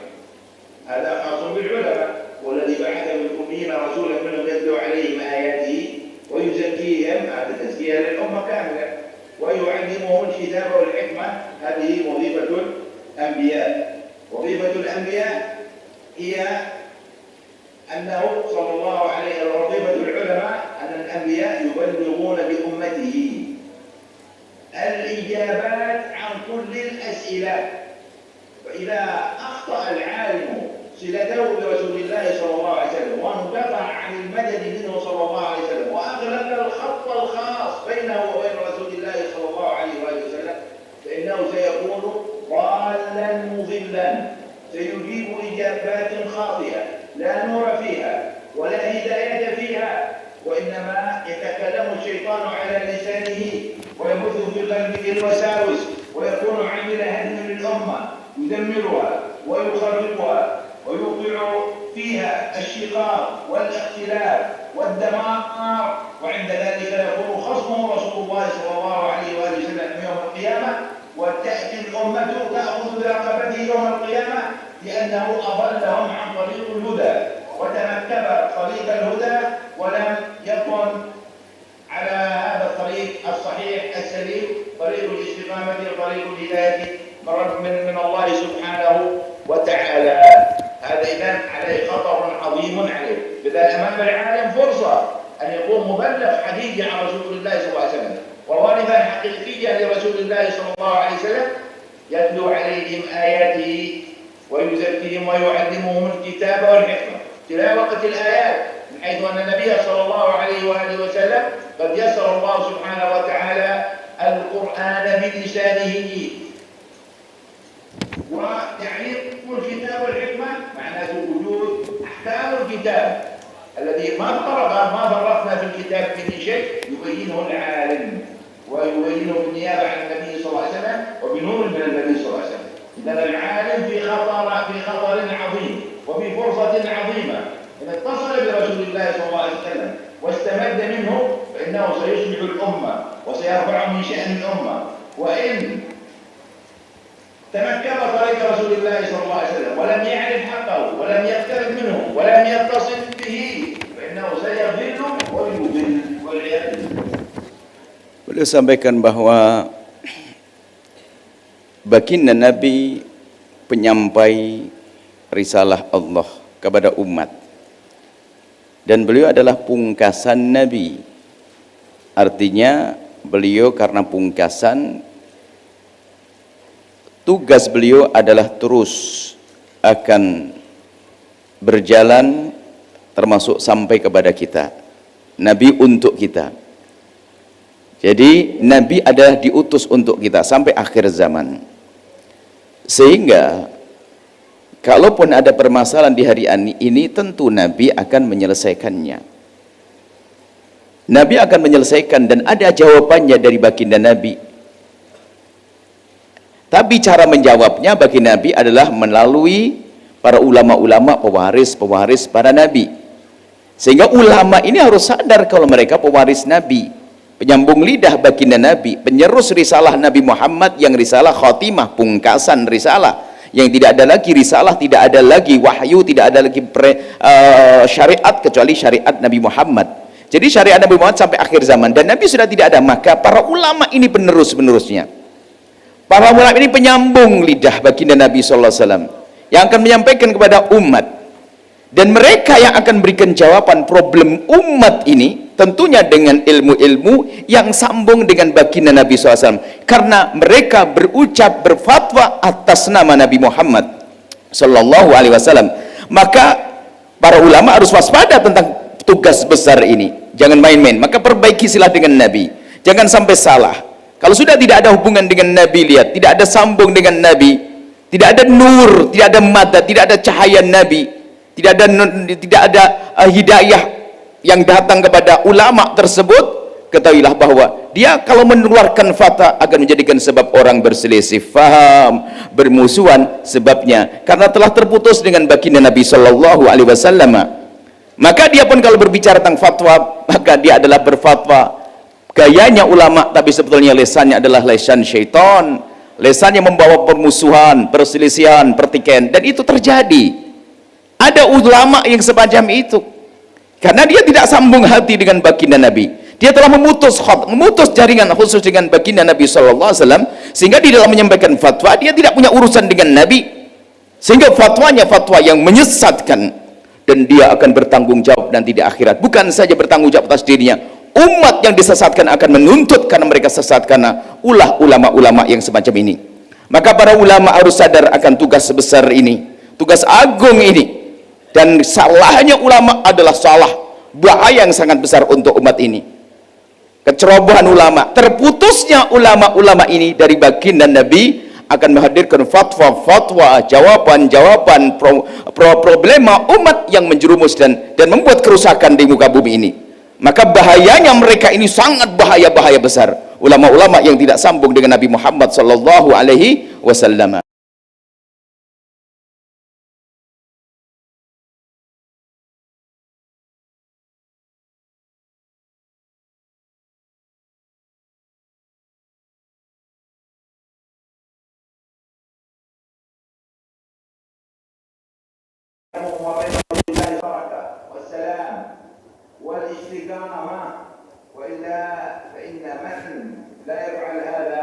هذا خاص بالعلماء، والذي بعث بالأميين رسولا منهم يتلو عليهم آياته ويزكيهم، هذا تزكية للأمة كاملة، ويعلمهم الكتاب والحكمة. هذه وظيفة الأنبياء. وظيفة الأنبياء هي أنه صلى الله عليه وسلم، وظيفة العلماء أن الأنبياء يبلغون لأمته الإجابات عن كل الأسئلة. فإذا أخطأ العالم صلته برسول الله صلى الله عليه وسلم وانقطع عن المدد منه صلى الله عليه وسلم وأغلق الخط الخاص بينه وبين رسول الله صلى الله عليه وآله وسلم، فإنه سيكون ضالا مضلا، سيجيب إجابات خاطئة لا نور فيها ولا هداية فيها، وإنما يتكلم الشيطان على لسانه ويبث في قلبه الوساوس ويكون عامل هدم للأمة، يدمرها ويخربها ويوقع فيها الشرك الشقاق والاختلاف والدمار، وعند ذلك يكون خصمه رسول الله صلى الله عليه وآله وسلم يوم القيامة، وتأتي الأمة تأخذ برقبته يوم القيامة لأنه أضلهم عن طريق الهدى وتنكب طريق الهدى ولم يكن على هذا الطريق الصحيح السليم، طريق الاستقامة وطريق الهداية من الله سبحانه وتعالى. هذا إذن عليه خطر عظيم عليه، لذا أمام العالم فرصة أن يكون مبلغ حقيقي عن رسول الله صلى الله عليه وسلم ووارثا حقيقيا لرسول الله صلى الله عليه وسلم، يتلو عليهم آياته ويزكيهم ويعلمهم الكتاب والحكمة. تلاوة الآيات من حيث أن النبي صلى الله عليه وآله وسلم قد يسر الله سبحانه وتعالى القرآن بلسانه، وتعليم الكتاب والحكمة معناه وجود أحكام الكتاب الذي ما فرقنا في الكتاب من شيء، يبينه العالم ويبينه بالنيابة عن النبي صلى الله عليه وسلم وبنور من النبي صلى الله عليه وسلم. إذن العالم في خطر عظيم وفي فرصة عظيمة، إن اتصل برسول الله صلى الله عليه وسلم واستمد منه فإنه سيصلح الأمة وسيرفع من شأن الأمة، وإن تنكب طريق رسول الله صلى الله عليه وسلم ولم يعرف حقه ولم يقترب منه ولم يتصل به فإنه سيضل ويضل والعياذ بالله.
Beliau sampaikan bahwa baginda Nabi penyampai risalah Allah kepada umat, dan beliau adalah pungkasan Nabi. Artinya beliau karena pungkasan, tugas beliau adalah terus akan berjalan termasuk sampai kepada kita. Nabi untuk kita. Jadi Nabi adalah diutus untuk kita sampai akhir zaman. Sehingga kalaupun ada permasalahan di hari ini, tentu Nabi akan menyelesaikannya. Nabi akan menyelesaikan dan ada jawabannya dari baginda Nabi. Tapi cara menjawabnya bagi Nabi adalah melalui para ulama-ulama pewaris para Nabi. Sehingga ulama ini harus sadar kalau mereka pewaris Nabi, penyambung lidah baginda Nabi, penerus risalah Nabi Muhammad yang risalah khatimah, pungkasan risalah, yang tidak ada lagi risalah, tidak ada lagi wahyu, tidak ada lagi syariat kecuali syariat Nabi Muhammad. Jadi syariat Nabi Muhammad sampai akhir zaman, dan Nabi sudah tidak ada, maka para ulama ini penerus-penerusnya. Para ulama ini penyambung lidah baginda Nabi SAW yang akan menyampaikan kepada umat, dan mereka yang akan berikan jawaban problem umat ini tentunya dengan ilmu-ilmu yang sambung dengan baginda Nabi SAW, karena mereka berucap berfatwa atas nama Nabi Muhammad SAW. Maka para ulama harus waspada tentang tugas besar ini, jangan main-main. Maka perbaiki silah dengan Nabi, jangan sampai salah. Kalau sudah tidak ada hubungan dengan Nabi, lihat, tidak ada sambung dengan Nabi, tidak ada nur, tidak ada mata, tidak ada cahaya Nabi, tidak ada hidayah yang datang kepada ulama tersebut, ketahuilah bahwa dia kalau mengeluarkan fatwa akan menjadikan sebab orang berselisih faham, bermusuhan, sebabnya karena telah terputus dengan baginda Nabi Shallallahu Alaihi Wasallam. Maka dia pun kalau berbicara tentang fatwa, maka dia adalah berfatwa gayanya ulama, tapi sebetulnya lesannya adalah lesan syaitan, lesan yang membawa permusuhan, perselisihan, pertikaian, dan itu terjadi. Ada ulama yang semacam itu, karena dia tidak sambung hati dengan baginda Nabi. Dia telah memutus jaringan khusus dengan baginda Nabi Sallallahu Alaihi Wasallam, sehingga di dalam menyampaikan fatwa dia tidak punya urusan dengan Nabi, sehingga fatwanya fatwa yang menyesatkan, dan dia akan bertanggung jawab nanti di akhirat. Bukan saja bertanggung jawab atas dirinya, umat yang disesatkan akan menuntut karena mereka sesat karena ulah ulama-ulama yang semacam ini. Maka para ulama harus sadar akan tugas sebesar ini, tugas agung ini. Dan salahnya ulama adalah salah bahaya yang sangat besar untuk umat ini. Kecerobohan ulama, terputusnya ulama-ulama ini dari baginda Nabi akan menghadirkan fatwa-fatwa, jawaban-jawaban problema umat yang menjerumus dan membuat kerusakan di muka bumi ini. Maka bahayanya mereka ini sangat bahaya besar, ulama-ulama yang tidak sambung dengan Nabi Muhammad sallallahu alaihi wasallam.
البركة والسلام والاستقامة، وإلا فإن من لا يفعل هذا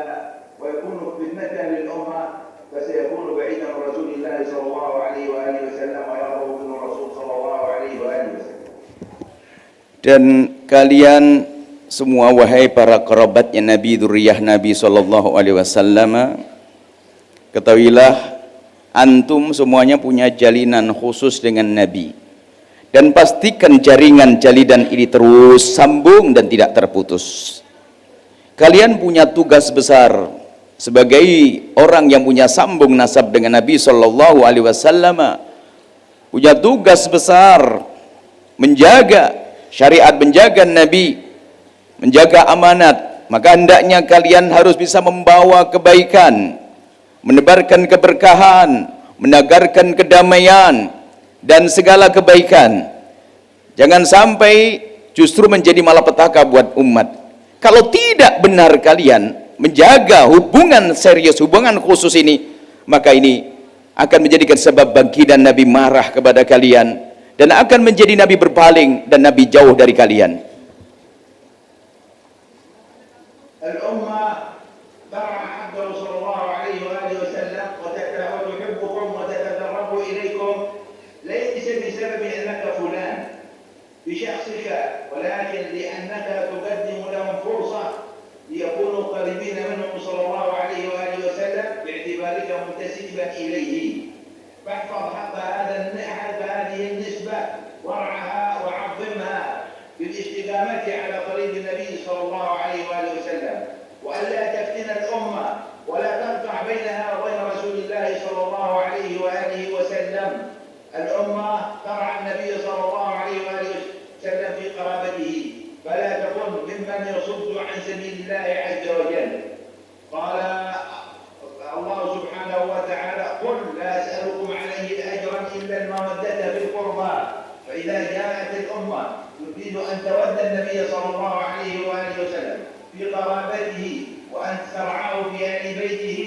ويكون فتنة للأمة فسيكون بعيدا من رسول الله صلى الله عليه وآله وسلم ويرغب من الرسول صلى الله عليه وآله وسلم.
Dan kalian semua wahai para kerabatnya Nabi, dzurriyyah Nabi sallallahu alaihi wasallam, ketahuilah antum semuanya punya jalinan khusus dengan Nabi, dan pastikan jaringan jalinan ini terus sambung dan tidak terputus. Kalian punya tugas besar sebagai orang yang punya sambung nasab dengan Nabi sallallahu alaihi wasallam, punya tugas besar menjaga syariat, menjaga Nabi, menjaga amanat. Maka hendaknya kalian harus bisa membawa kebaikan, menebarkan keberkahan, menegarkan kedamaian dan segala kebaikan. Jangan sampai justru menjadi malapetaka buat umat. Kalau tidak benar kalian menjaga hubungan serius, hubungan khusus ini, maka ini akan menjadikan sebab bangkitan Nabi marah kepada kalian, dan akan menjadi Nabi berpaling dan Nabi jauh dari kalian.
الأمة ترى حقه صلى الله عليه وآله وسلم وتحبكم وتتقرب إليكم ليس بسبب أنك فلان بشخصك، ولكن لأنك تقدم لهم فرصة ليكونوا قريبين منهم صلى الله عليه وآله وسلم باعتبارك منتسبا إليه. فاحفظ حق هذه النسبة وارعها وعظمها بالاستقامة على طريق النبي صلى الله عليه وآله وسلم، وألا تفتن الأمة ولا تقطع بينها وبين رسول الله صلى الله عليه وآله وسلم. الأمة ترعى النبي صلى الله عليه وآله وسلم في قرابته، فلا تكن ممن يصد عن سبيل الله عز وجل. قال الله سبحانه وتعالى: قل لا أسألكم عليه أجرا إلا المودة في القربى. فإذا جاءت الأمة تريد أن تود النبي صلى الله عليه وآله وسلم في قرابته وأن ترعاه في أهل بيته،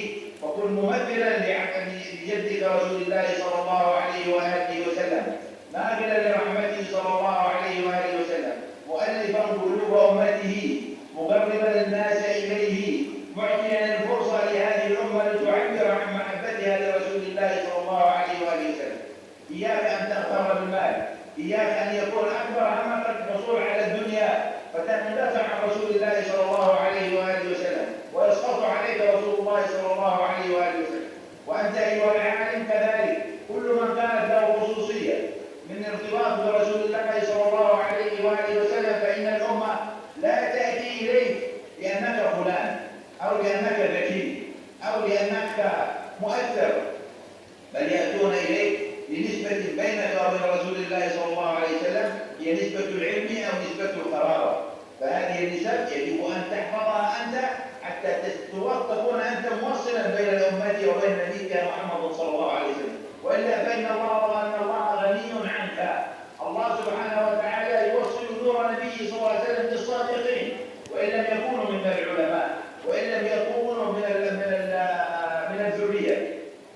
وكن ممثلا لجدك رسول الله صلى الله عليه وآله وسلم، ناقلا لرحمته صلى الله عليه وآله وسلم، مؤلفا قلوب أمته، مقربا الناس إليه، معطيا الفرصة لهذه الأمة لتعبر عن محبتها لرسول الله صلى الله عليه وآله وسلم. إياك أن تغتر بالمال، إياك أن يكون أكبر همك الحصول على الدنيا فتندفع عن رسول الله صلى الله عليه وآله وسلم ويسقط عليك رسول الله صلى الله عليه وآله وسلم. وأنت أيها العالم كذلك، كل من كانت له خصوصية من ارتباط برسول الله صلى الله عليه وآله وسلم فإن الأمة لا تأتي إليك لأنك فلان أو لأنك ذكي أو لأنك مؤثر، بل يأتون إليك لنسبة بينك وبين رسول الله صلى الله عليه وسلم، هي نسبة العلم أو نسبة القرابة. فهذه النسب يجب أن تحفظها أنت حتى تكون أنت موصلا بين الأمة وبين نبيك محمد صلى الله عليه وسلم، وإلا فإن الله غني عنك. الله سبحانه وتعالى يوصل نور نبيه صلى الله عليه وسلم للصادقين، وإن لم يكونوا من العلماء، وإن لم يكونوا من الذرية،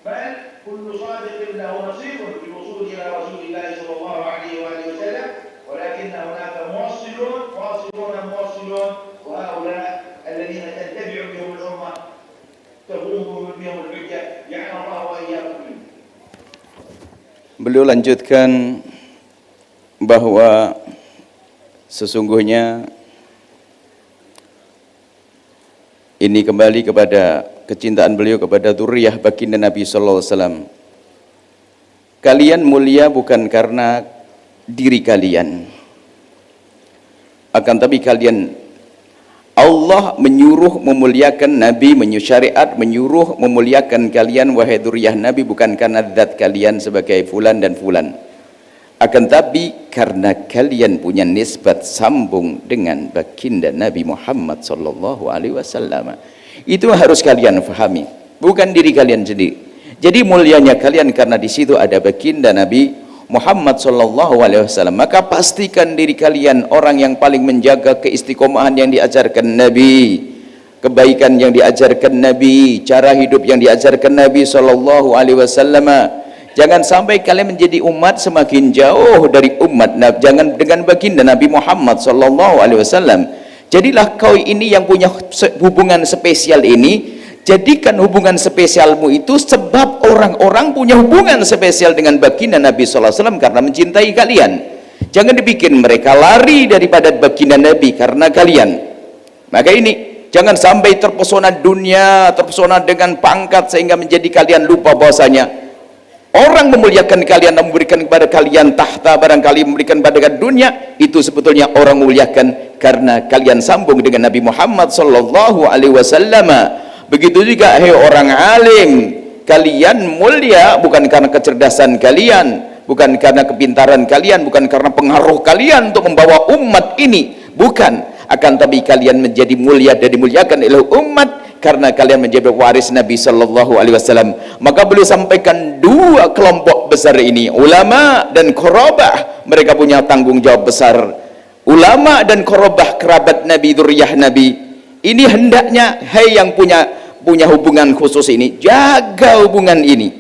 بل كل صادق له نصيب في الوصول إلى رسول الله صلى الله عليه وآله وسلم، ولكن هناك موصلون وهؤلاء الذين تتبع بهم الأمة تقوم بهم الحجة، جعل الله وإياكم منهم.
Beliau lanjutkan bahwa sesungguhnya ini kembali kepada kecintaan beliau kepada dzurriyyah baginda Nabi sallallahu alaihi wasallam. Kalian mulia bukan karena diri kalian, akan tapi kalian, Allah menyuruh memuliakan Nabi, syariat menyuruh memuliakan kalian wahai dzurriyyah Nabi, bukan karena zat kalian sebagai fulan dan fulan, akan tapi karena kalian punya nisbat sambung dengan baginda Nabi Muhammad sallallahu alaihi wasallam. Itu harus kalian fahami, bukan diri kalian sendiri. Jadi mulianya kalian karena di situ ada baginda Nabi Muhammad sallallahu alaihi wasallam. Maka pastikan diri kalian orang yang paling menjaga keistiqomahan yang diajarkan Nabi, kebaikan yang diajarkan Nabi, cara hidup yang diajarkan Nabi sallallahu alaihi wasallam. Jangan sampai kalian menjadi umat semakin jauh dari umat. Jangan dengan baginda Nabi Muhammad sallallahu alaihi wasallam. Jadilah kau ini yang punya hubungan spesial ini, jadikan hubungan spesialmu itu sebab orang-orang punya hubungan spesial dengan baginda Nabi sallallahu alaihi wasallam karena mencintai kalian. Jangan dibikin mereka lari daripada baginda Nabi karena kalian. Maka ini jangan sampai terpesona dunia, terpesona dengan pangkat sehingga menjadi kalian lupa bahwasanya orang memuliakan kalian dan memberikan kepada kalian tahta, barangkali memberikan kepada dunia, itu sebetulnya orang memuliakan karena kalian sambung dengan Nabi Muhammad sallallahu alaihi wasallam. Begitu juga hai orang alim, kalian mulia bukan karena kecerdasan kalian, bukan karena kepintaran kalian, bukan karena pengaruh kalian untuk membawa umat ini, bukan, akan tapi kalian menjadi mulia dan dimuliakan oleh umat karena kalian menjadi waris Nabi sallallahu alaihi wasallam. Maka beliau sampaikan dua kelompok besar ini, ulama dan korobah. Mereka punya tanggung jawab besar. Ulama dan korobah, kerabat Nabi, dzurriyyah Nabi. Ini hendaknya hai yang punya hubungan khusus ini, jaga hubungan ini.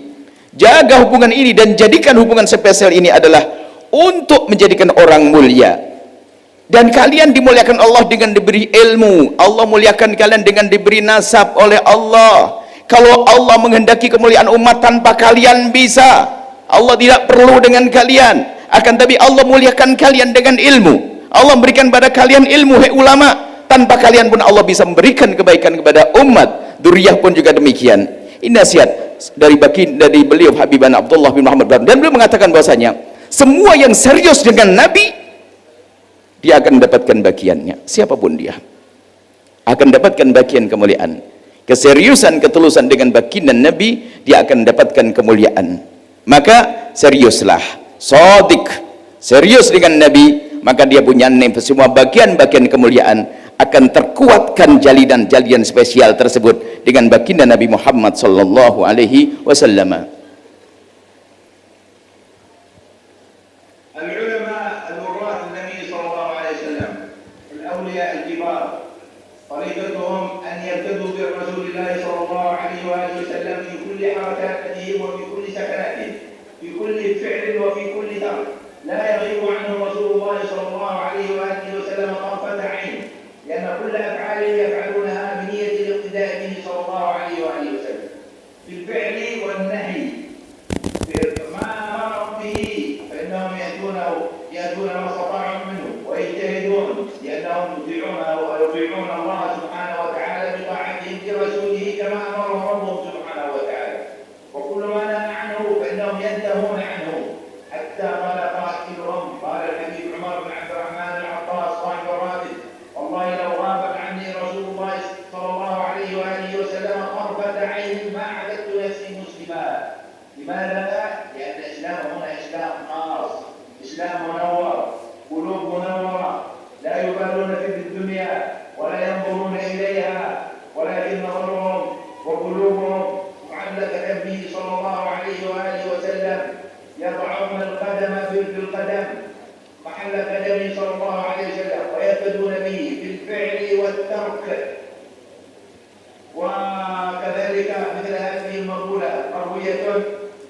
Jaga hubungan ini dan jadikan hubungan spesial ini adalah untuk menjadikan orang mulia. Dan kalian dimuliakan Allah dengan diberi ilmu. Allah muliakan kalian dengan diberi nasab oleh Allah. Kalau Allah menghendaki kemuliaan umat tanpa kalian bisa, Allah tidak perlu dengan kalian, akan tapi Allah muliakan kalian dengan ilmu. Allah memberikan pada kalian ilmu, hai ulama. Tanpa kalian pun Allah bisa memberikan kebaikan kepada umat. Dzurriyyah pun juga demikian. Ini nasihat dari beliau Habibana Abdullah bin Muhammad, dan beliau mengatakan bahwasanya semua yang serius dengan Nabi, dia akan mendapatkan bagiannya, siapapun dia akan mendapatkan bagian kemuliaan. Keseriusan, ketulusan dengan baginda Nabi, dia akan mendapatkan kemuliaan. Maka seriuslah, shadiq, serius dengan Nabi, maka dia punya semua bagian-bagian kemuliaan akan terkuatkan jalinan-jalinan spesial tersebut dengan baginda Nabi Muhammad sallallahu alaihi wasallam.
طريقتهم أن يرتدوا برسول الله صلى الله عليه وآله وسلم في كل حركاتهم وفي كل سكناتهم، في كل فعل وفي كل ترك، لا يغيب عنه رسول الله صلى الله عليه وآله وسلم طرفة عين، لأن كل أفعالهم يفعلونها بنية الاقتداء به صلى الله عليه وآله وسلم في الفعل والنهي. ما أمرهم به فإنهم يأتون ما استطاعوا منه ويجتهدون، لأنهم يطيعون الله سبحانه وتعالى بطاعتهم لرسوله كما أمرهم ربهم سبحانه وتعالى. وكل ما نهى عنه فإنهم ينتهون عنه، حتى قال قائلهم، قال الحبيب عمر بن عبد الرحمن العطاس صاحب الراتب: والله لو غابت عني رسول الله صلى الله عليه وآله وسلم طرفة عين ما عددت نفسي مسلما. لماذا؟ لأن الإسلام هنا إسلام خاص، إسلام منور، قلوب منورة، لا يبالون في الدنيا ولا ينظرون إليها، ولكن نظرهم وقلوبهم معلقة به صلى الله عليه وآله وسلم. يضعون القدم في القدم محل قدمه صلى الله عليه وسلم، ويقتدون به في الفعل والترك. وكذلك مثل هذه المقولة مروية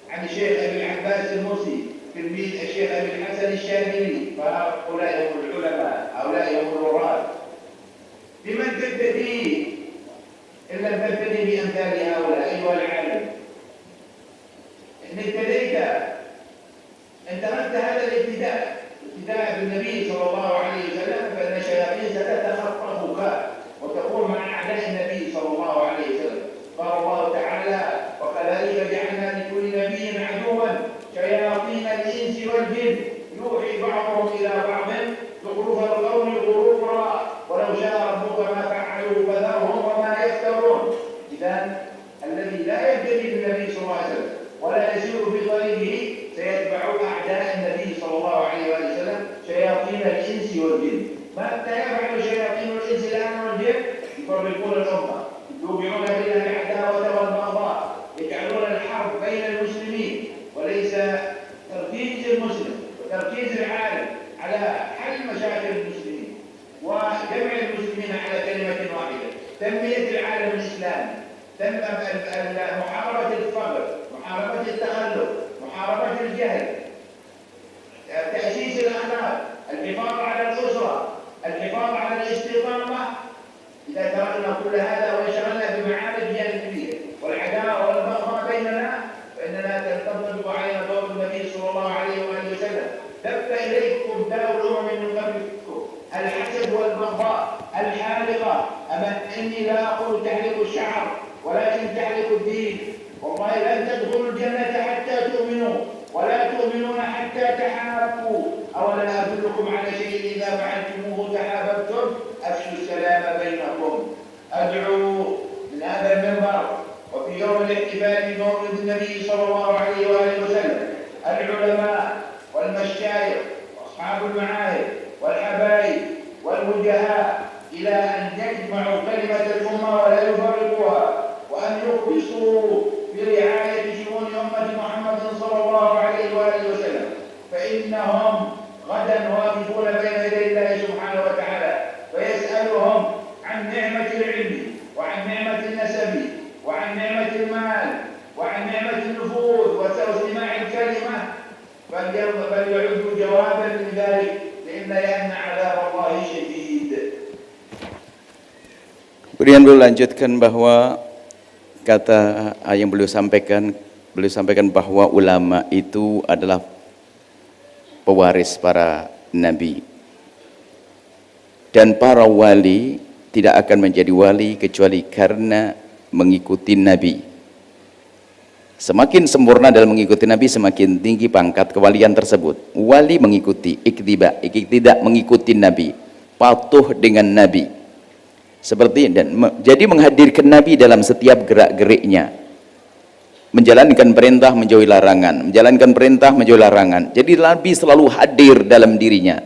عن الشيخ أبي العباس الموسي تلميذ الشيخ أبي الحسن الشاذلي، فهؤلاء هم العلماء، هؤلاء هم الوراث. بمن تبتدي إن لم تبتدي بأمثال هؤلاء أيها العالم؟ إن ابتديت، إن تركت هذا الابتداء بالنبي صلى الله عليه وسلم، فإن الشياطين ستتخطفك وتكون مع أعداء النبي صلى الله عليه وسلم. قال الله تعالى: وكذلك جعلنا لكل نبي عدوا شياطين الإنس والجن يوحي بعضهم إلى بعض زخرف القول غرورا ولو شاء ربك ما فعلوا فذرهم وما يفترون. إذا الذي لا يبتدي بالنبي صلى الله عليه وسلم ولا يسير في طريقه سيتبع أعداء النبي صلى الله عليه وسلم شياطين الإنس والجن. متى يفعل شياطين الإنس الآن والجن؟ يفرقون الأمة، يوقعون بين العداوة والبغضاء، يجعلون الحرب بين المسلمين، وليس تركيز المسلم وتركيز العالم على حل مشاكل المسلمين وجمع المسلمين على كلمة واحدة، تنمية العالم الإسلامي، محاربة الفقر، محاربة التخلف، محاربة الجهل، تأسيس الأخلاق، الحفاظ على الأسرة، الحفاظ على الاستقامة. إذا تركنا كل هذا وانشغلنا بمعارك جانبية والعداوة والبغضاء بيننا فإننا تنطبق علينا قول النبي صلى الله عليه وآله وسلم: دب إليكم داء الأمم من قبلكم الحسد والبغضاء الحالقة. أما إني لا أقول تحلق الشعر ولكن تحلق الدين. والله لن تدخلوا الجنة حتى تؤمنوا ولا تؤمنون حتى تحابوا. أولا أدلكم على شيء إذا فعلتموه تحاببتم أفشوا السلام بينكم. أدعو من هذا المنبر وفي يوم الاحتفال بمولد النبي صلى الله عليه وآله وسلم العلماء والمشايخ وأصحاب المعاهد والحبايب والوجهاء إلى أن يجمعوا كلمة الأمة ولا يفرقوها، وأن يخلصوا برعاية شؤون أمة محمد صلى الله عليه وآله وسلم، فإنهم غدا واقفون بين يدي الله سبحانه وتعالى فيسألهم عن نعمة العلم وعن نعمة النسب وعن نعمة المال وعن نعمة النفوذ واستماع الكلمة، فليعدوا جوابا من ذلك لأن عذاب الله شديد.
Kemudian beliau lanjutkan bahwa kata yang beliau sampaikan bahwa ulama itu adalah pewaris para nabi, dan para wali tidak akan menjadi wali kecuali karena mengikuti nabi. Semakin sempurna dalam mengikuti nabi, semakin tinggi pangkat kewalian tersebut. Wali mengikuti iktiba mengikuti nabi, patuh dengan nabi. Seperti jadi menghadirkan nabi dalam setiap gerak-geriknya, menjalankan perintah menjauhi larangan, menjalankan perintah menjauhi larangan. Jadi nabi selalu hadir dalam dirinya,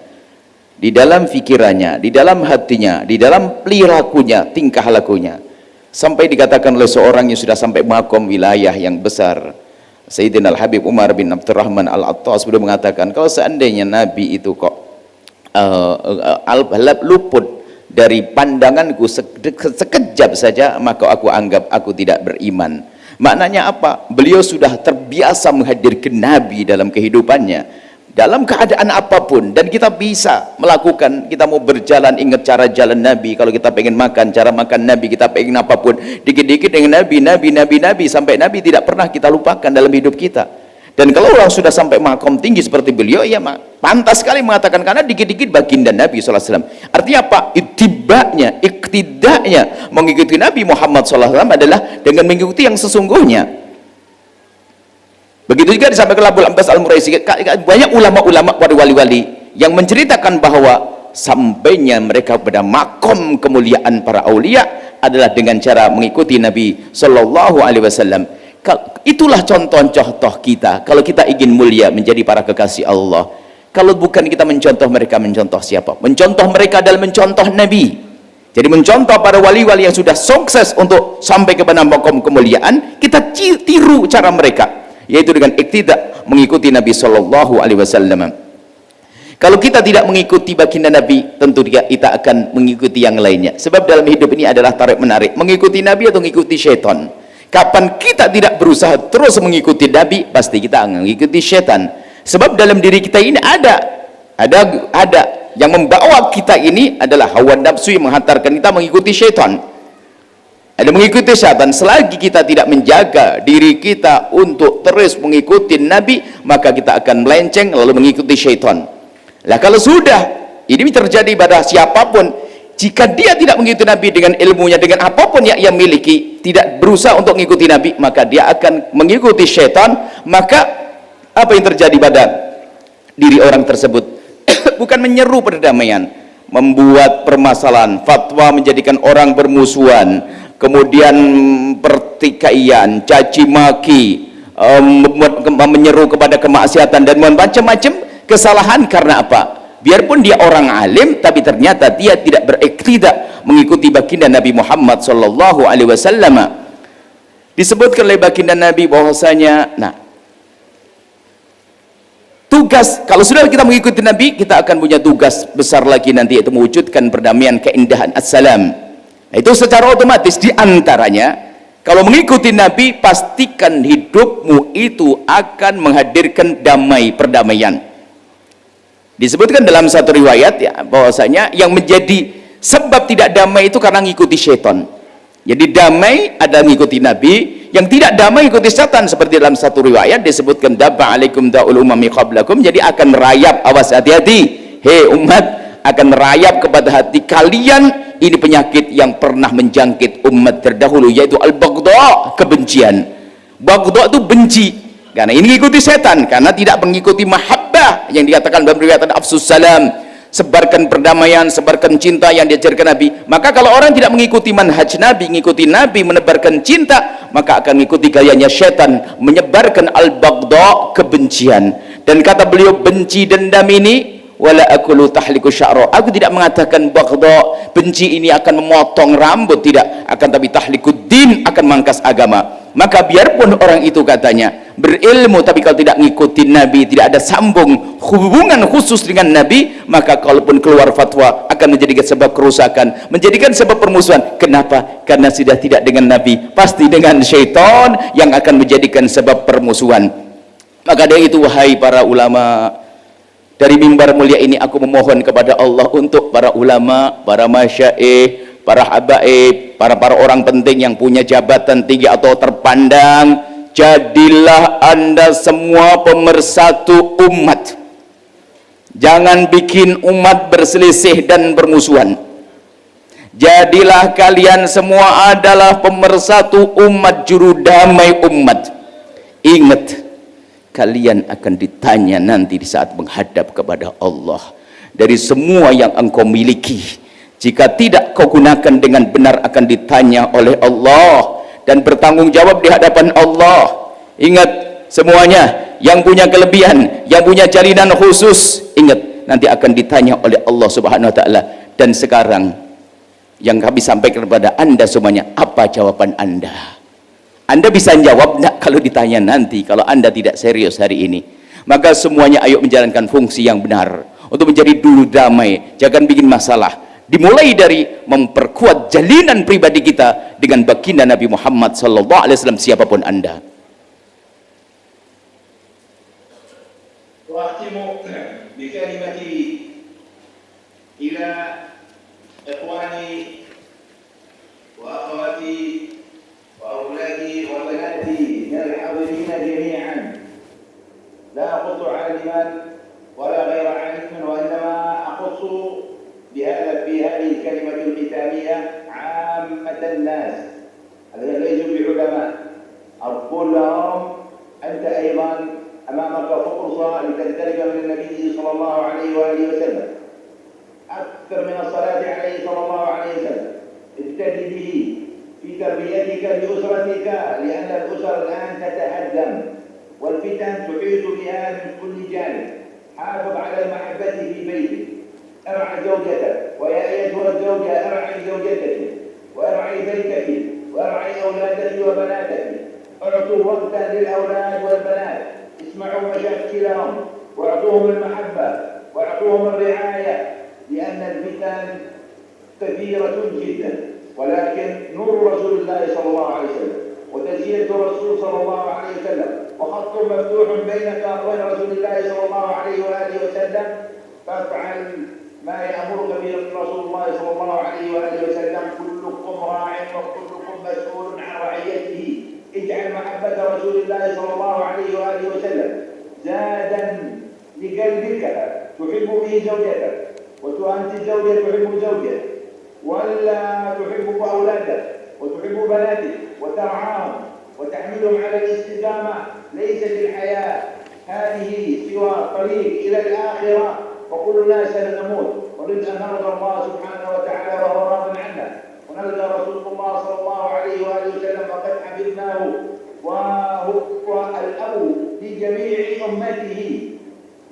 di dalam fikirannya, di dalam hatinya, di dalam perilakunya, tingkah lakunya, sampai dikatakan oleh seorang yang sudah sampai makom wilayah yang besar, Sayyidina Al-Habib Umar bin Abdurrahman Al-Attas, beliau mengatakan kalau seandainya nabi itu kok luput dari pandanganku sekejap saja, maka aku anggap aku tidak beriman. Maknanya apa? Beliau sudah terbiasa menghadirkan nabi dalam kehidupannya, dalam keadaan apapun. Dan kita bisa melakukan, kita mau berjalan ingat cara jalan nabi, kalau kita pengen makan cara makan nabi, kita pengen apapun dikit-dikit dengan nabi, sampai nabi tidak pernah kita lupakan dalam hidup kita. Dan kalau orang sudah sampai makom tinggi seperti beliau, ya pantas sekali mengatakan, karena dikit-dikit baginda Nabi SAW. Artinya apa? Iktidaknya mengikuti Nabi Muhammad SAW adalah dengan mengikuti yang sesungguhnya. Begitu juga disampaikan Abul Abbas Al-Muraisi. Banyak ulama-ulama, wali-wali yang menceritakan bahwa sampainya mereka pada makom kemuliaan para aulia adalah dengan cara mengikuti Nabi Sallallahu Alaihi Wasallam. Itulah contoh-contoh kita kalau kita ingin mulia menjadi para kekasih Allah. Kalau bukan kita mencontoh mereka, mencontoh siapa? Mencontoh mereka adalah mencontoh Nabi. Jadi mencontoh para wali-wali yang sudah sukses untuk sampai kepada makom kemuliaan, kita tiru cara mereka, yaitu dengan iktida mengikuti Nabi Sallallahu Alaihi Wasallam. Kalau kita tidak mengikuti baginda Nabi, tentu kita akan mengikuti yang lainnya. Sebab dalam hidup ini adalah tarik menarik, mengikuti Nabi atau mengikuti syaitan. Kapan kita tidak berusaha terus mengikuti Nabi, pasti kita akan mengikuti syaitan. Sebab dalam diri kita ini ada yang membawa kita ini adalah hawa nafsu yang menghantarkan kita mengikuti syaitan. Ada mengikuti syaitan. Selagi kita tidak menjaga diri kita untuk terus mengikuti Nabi, maka kita akan melenceng lalu mengikuti syaitan. Lah kalau sudah ini terjadi pada siapapun, jika dia tidak mengikuti Nabi dengan ilmunya, dengan apapun yang ia miliki, tidak berusaha untuk mengikuti Nabi, maka dia akan mengikuti syaitan. Maka apa yang terjadi pada diri orang tersebut? Bukan menyeru perdamaian, membuat permasalahan, fatwa menjadikan orang bermusuhan, kemudian pertikaian, caci maki, menyeru kepada kemaksiatan dan macam-macam kesalahan. Karena apa? Biarpun dia orang alim, tapi ternyata dia tidak beriktida mengikuti baginda Nabi Muhammad Sallallahu Alaihi Wasallam. Disebutkan oleh baginda Nabi bahwasanya, tugas, kalau sudah kita mengikuti Nabi, kita akan punya tugas besar lagi nanti, yaitu mewujudkan perdamaian, keindahan, assalam. Itu secara otomatis diantaranya, Kalau mengikuti Nabi, pastikan hidupmu itu akan menghadirkan damai, perdamaian. Disebutkan dalam satu riwayat ya, bahwasanya yang menjadi sebab tidak damai itu karena mengikuti syaitan. Jadi damai ada mengikuti Nabi, yang tidak damai ikuti setan. Seperti dalam satu riwayat disebutkan dabba alaikum da'ul umami qablakum, jadi akan merayap, awas hati-hati, hei umat, akan merayap kepada hati kalian. Ini penyakit yang pernah menjangkit umat terdahulu, yaitu al-baghdha, kebencian. Baghdha itu benci, karena ini mengikuti setan, karena tidak mengikuti mahabbah yang dikatakan dalam riwayat afsus salam, sebarkan perdamaian, sebarkan cinta yang diajarkan Nabi. Maka kalau orang tidak mengikuti manhaj Nabi, mengikuti Nabi menebarkan cinta, maka akan mengikuti gayanya setan, menyebarkan al-baghdha, kebencian. Dan kata beliau, benci dendam ini, wala akulu tahliku sya'ra, aku tidak mengatakan baghdha, benci ini akan memotong rambut, tidak, akan tapi tahlikud din, akan mangkas agama. Maka biarpun orang itu katanya berilmu, tapi kalau tidak ngikutin Nabi, tidak ada sambung hubungan khusus dengan Nabi, maka kalaupun keluar fatwa akan menjadikan sebab kerusakan, menjadikan sebab permusuhan. Kenapa? Karena sudah tidak dengan Nabi, pasti dengan syaitan yang akan menjadikan sebab permusuhan. Maka dari itu, wahai para ulama, dari mimbar mulia ini aku memohon kepada Allah untuk para ulama, para masyaikh, para habaib, para orang penting yang punya jabatan tinggi atau terpandang, jadilah Anda semua pemersatu umat. Jangan bikin umat berselisih dan bermusuhan. Jadilah kalian semua adalah pemersatu umat, juru damai umat. Ingat, kalian akan ditanya nanti di saat menghadap kepada Allah dari semua yang engkau miliki. Jika tidak kau gunakan dengan benar, akan ditanya oleh Allah dan bertanggung jawab di hadapan Allah. Ingat semuanya, yang punya kelebihan, yang punya jalinan khusus, ingat nanti akan ditanya oleh Allah Subhanahu wa taala. Dan sekarang yang kami sampaikan kepada Anda semuanya, apa jawaban Anda? Anda bisa jawab enggak kalau ditanya nanti, kalau Anda tidak serius hari ini? Maka semuanya ayo menjalankan fungsi yang benar untuk menjadi dulu damai, jangan bikin masalah. Dimulai dari memperkuat jalinan pribadi kita dengan baginda Nabi Muhammad SAW, siapapun Anda.
وأختم بكلمتي إلى إخواني وأخواتي وأولادي وبناتي من الحاضرين جميعا، لا أخص عالما ولا غير عالم، وإنما أخص في هذه الكلمة الختامية عامة الناس الذين ليسوا بعلماء. أقول لهم أنت أيضا أمامك فرصة لتقترب من النبي صلى الله عليه وآله وسلم أكثر من الصلاة عليه صلى الله عليه وسلم. ابتدي به في تربيتك لأسرتك، لأن الأسر الآن تتهدم والفتن تحيط بها من كل جانب. حافظ على المحبة في بيتك، ارعى زوجتك، ويا أيتها الزوجة ارعي زوجتك وارعي بيتك وارعي أولادك وبناتك. اعطوا وقتا للأولاد والبنات، اسمعوا مشاكلهم واعطوهم المحبة واعطوهم الرعاية، لأن الفتن كثيرة جدا، ولكن نور رسول الله صلى الله عليه وسلم وتزكية الرسول صلى الله عليه وسلم وخط مفتوح بينك وبين رسول الله صلى الله عليه وآله وسلم. فافعل ما يأمرك به رسول الله صلى الله عليه وآله وسلم. كلكم راع وكلكم مسؤول عن رعيته. اجعل محبة رسول الله صلى الله عليه وآله وسلم زادا لقلبك تحب به زوجتك، وأنت الزوجة تحب زوجك، ولا تحب أولادك وتحب بناتك وترعاهم وتحملهم على الاستقامة. ليست الحياة هذه سوى طريق إلى الآخرة، وكلنا سنموت ونريد أن نرضى الله سبحانه وتعالى وهو راض عنا، ونلقى رسول الله صلى الله عليه وآله وسلم وقد حببناه، وهو الأب لجميع أمته،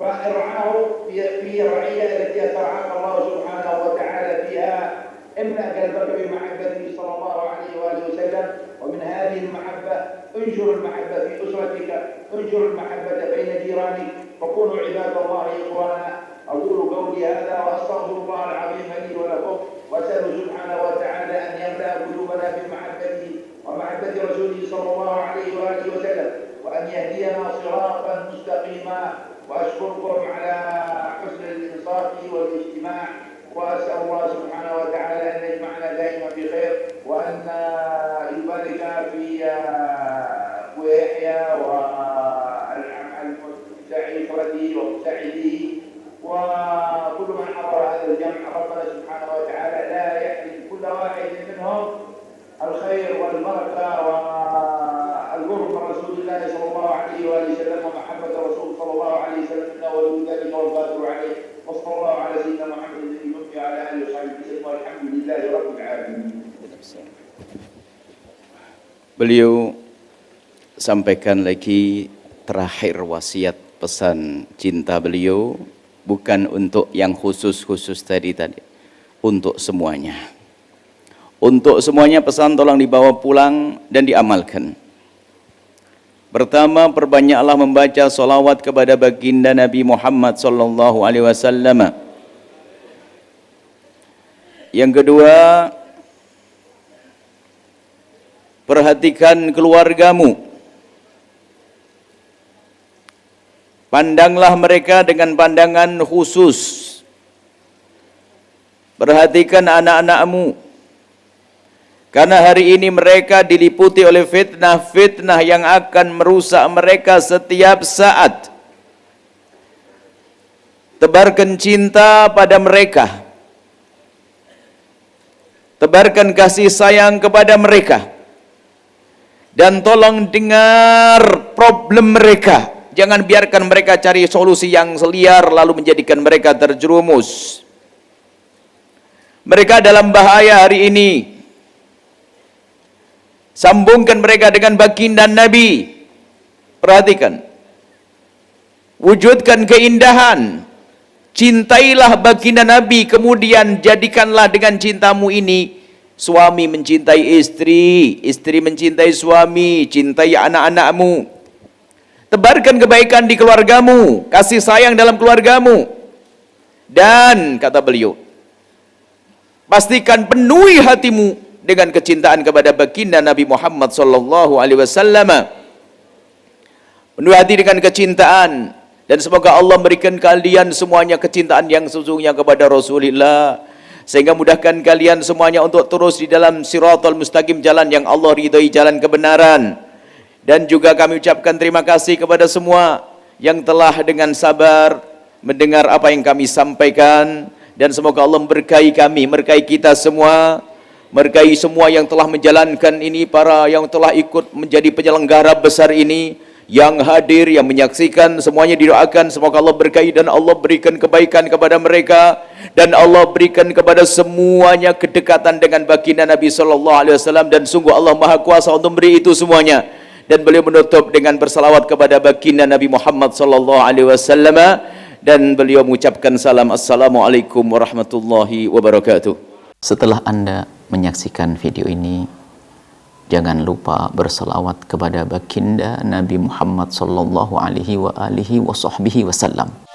فارعاه في الرعية التي ترعاك الله سبحانه وتعالى فيها. املأ قلبك بمحبته صلى الله عليه وآله وسلم، ومن هذه المحبة انشر المحبة في أسرتك، انشر المحبة بين جيرانك، فكونوا عباد الله إخوانا. أقول قولي هذا وأستغفر الله العظيم لي ولكم، وأسأل سبحانه وتعالى أن يملأ قلوبنا بمحبته ومحبة رسوله الاجتماع، وأسأل الله سبحانه وتعالى أن يجمعنا دائما بخير، وأن يبارك في ويحيى وإخوته ومساعديه وكل من حضر هذا الجمع. ربنا سبحانه وتعالى لا يحرم كل واحد منهم الخير والبركة والقرب من رسول الله صلى الله عليه وآله وسلم ومحبة الرسول صلى الله عليه وسلم، إنه ولي ذلك والقادر عليه. وصلى الله على سيدنا محمد النبي الأمي وعلى آله وصحبه وسلم، والحمد لله رب العالمين.
Beliau sampaikan lagi terakhir wasiat pesan cinta beliau, bukan untuk yang khusus-khusus tadi, untuk semuanya. Untuk semuanya pesan tolong dibawa pulang dan diamalkan. Pertama, perbanyaklah membaca salawat kepada baginda Nabi Muhammad sallallahu alaihi wasallam. Yang kedua, perhatikan keluargamu. Pandanglah mereka dengan pandangan khusus. Perhatikan anak-anakmu. Karena hari ini mereka diliputi oleh fitnah-fitnah yang akan merusak mereka setiap saat. Tebarkan cinta pada mereka. Tebarkan kasih sayang kepada mereka. Dan tolong dengar problem mereka. Jangan biarkan mereka cari solusi yang liar lalu menjadikan mereka terjerumus. Mereka dalam bahaya hari ini. Sambungkan mereka dengan baginda Nabi. Perhatikan. Wujudkan keindahan. Cintailah baginda Nabi, kemudian jadikanlah dengan cintamu ini suami mencintai istri, istri mencintai suami, cintai anak-anakmu. Tebarkan kebaikan di keluargamu, kasih sayang dalam keluargamu. Dan kata beliau, pastikan penuhi hatimu dengan kecintaan kepada baginda Nabi Muhammad sallallahu alaihi wasallam. Penuhi hati dengan kecintaan, dan semoga Allah berikan kalian semuanya kecintaan yang sesungguhnya kepada Rasulullah, sehingga mudahkan kalian semuanya untuk terus di dalam siratal mustaqim, jalan yang Allah ridhoi, jalan kebenaran. Dan juga kami ucapkan terima kasih kepada semua yang telah dengan sabar mendengar apa yang kami sampaikan, dan semoga Allah memberkahi kami, berkahi kita semua, berkahi semua yang telah menjalankan ini, para yang telah ikut menjadi penyelenggara besar ini, yang hadir, yang menyaksikan, semuanya didoakan semoga Allah berkahi dan Allah berikan kebaikan kepada mereka, dan Allah berikan kepada semuanya kedekatan dengan baginda Nabi sallallahu alaihi wasallam, dan sungguh Allah Maha Kuasa untuk memberi itu semuanya. Dan beliau menutup dengan bersalawat kepada baginda Nabi Muhammad sallallahu alaihi wasallam, dan beliau mengucapkan salam, assalamualaikum warahmatullahi wabarakatuh. Setelah Anda menyaksikan video ini, jangan lupa bersalawat kepada baginda Nabi Muhammad sallallahu alaihi wa alihi wa sahbihi wasallam.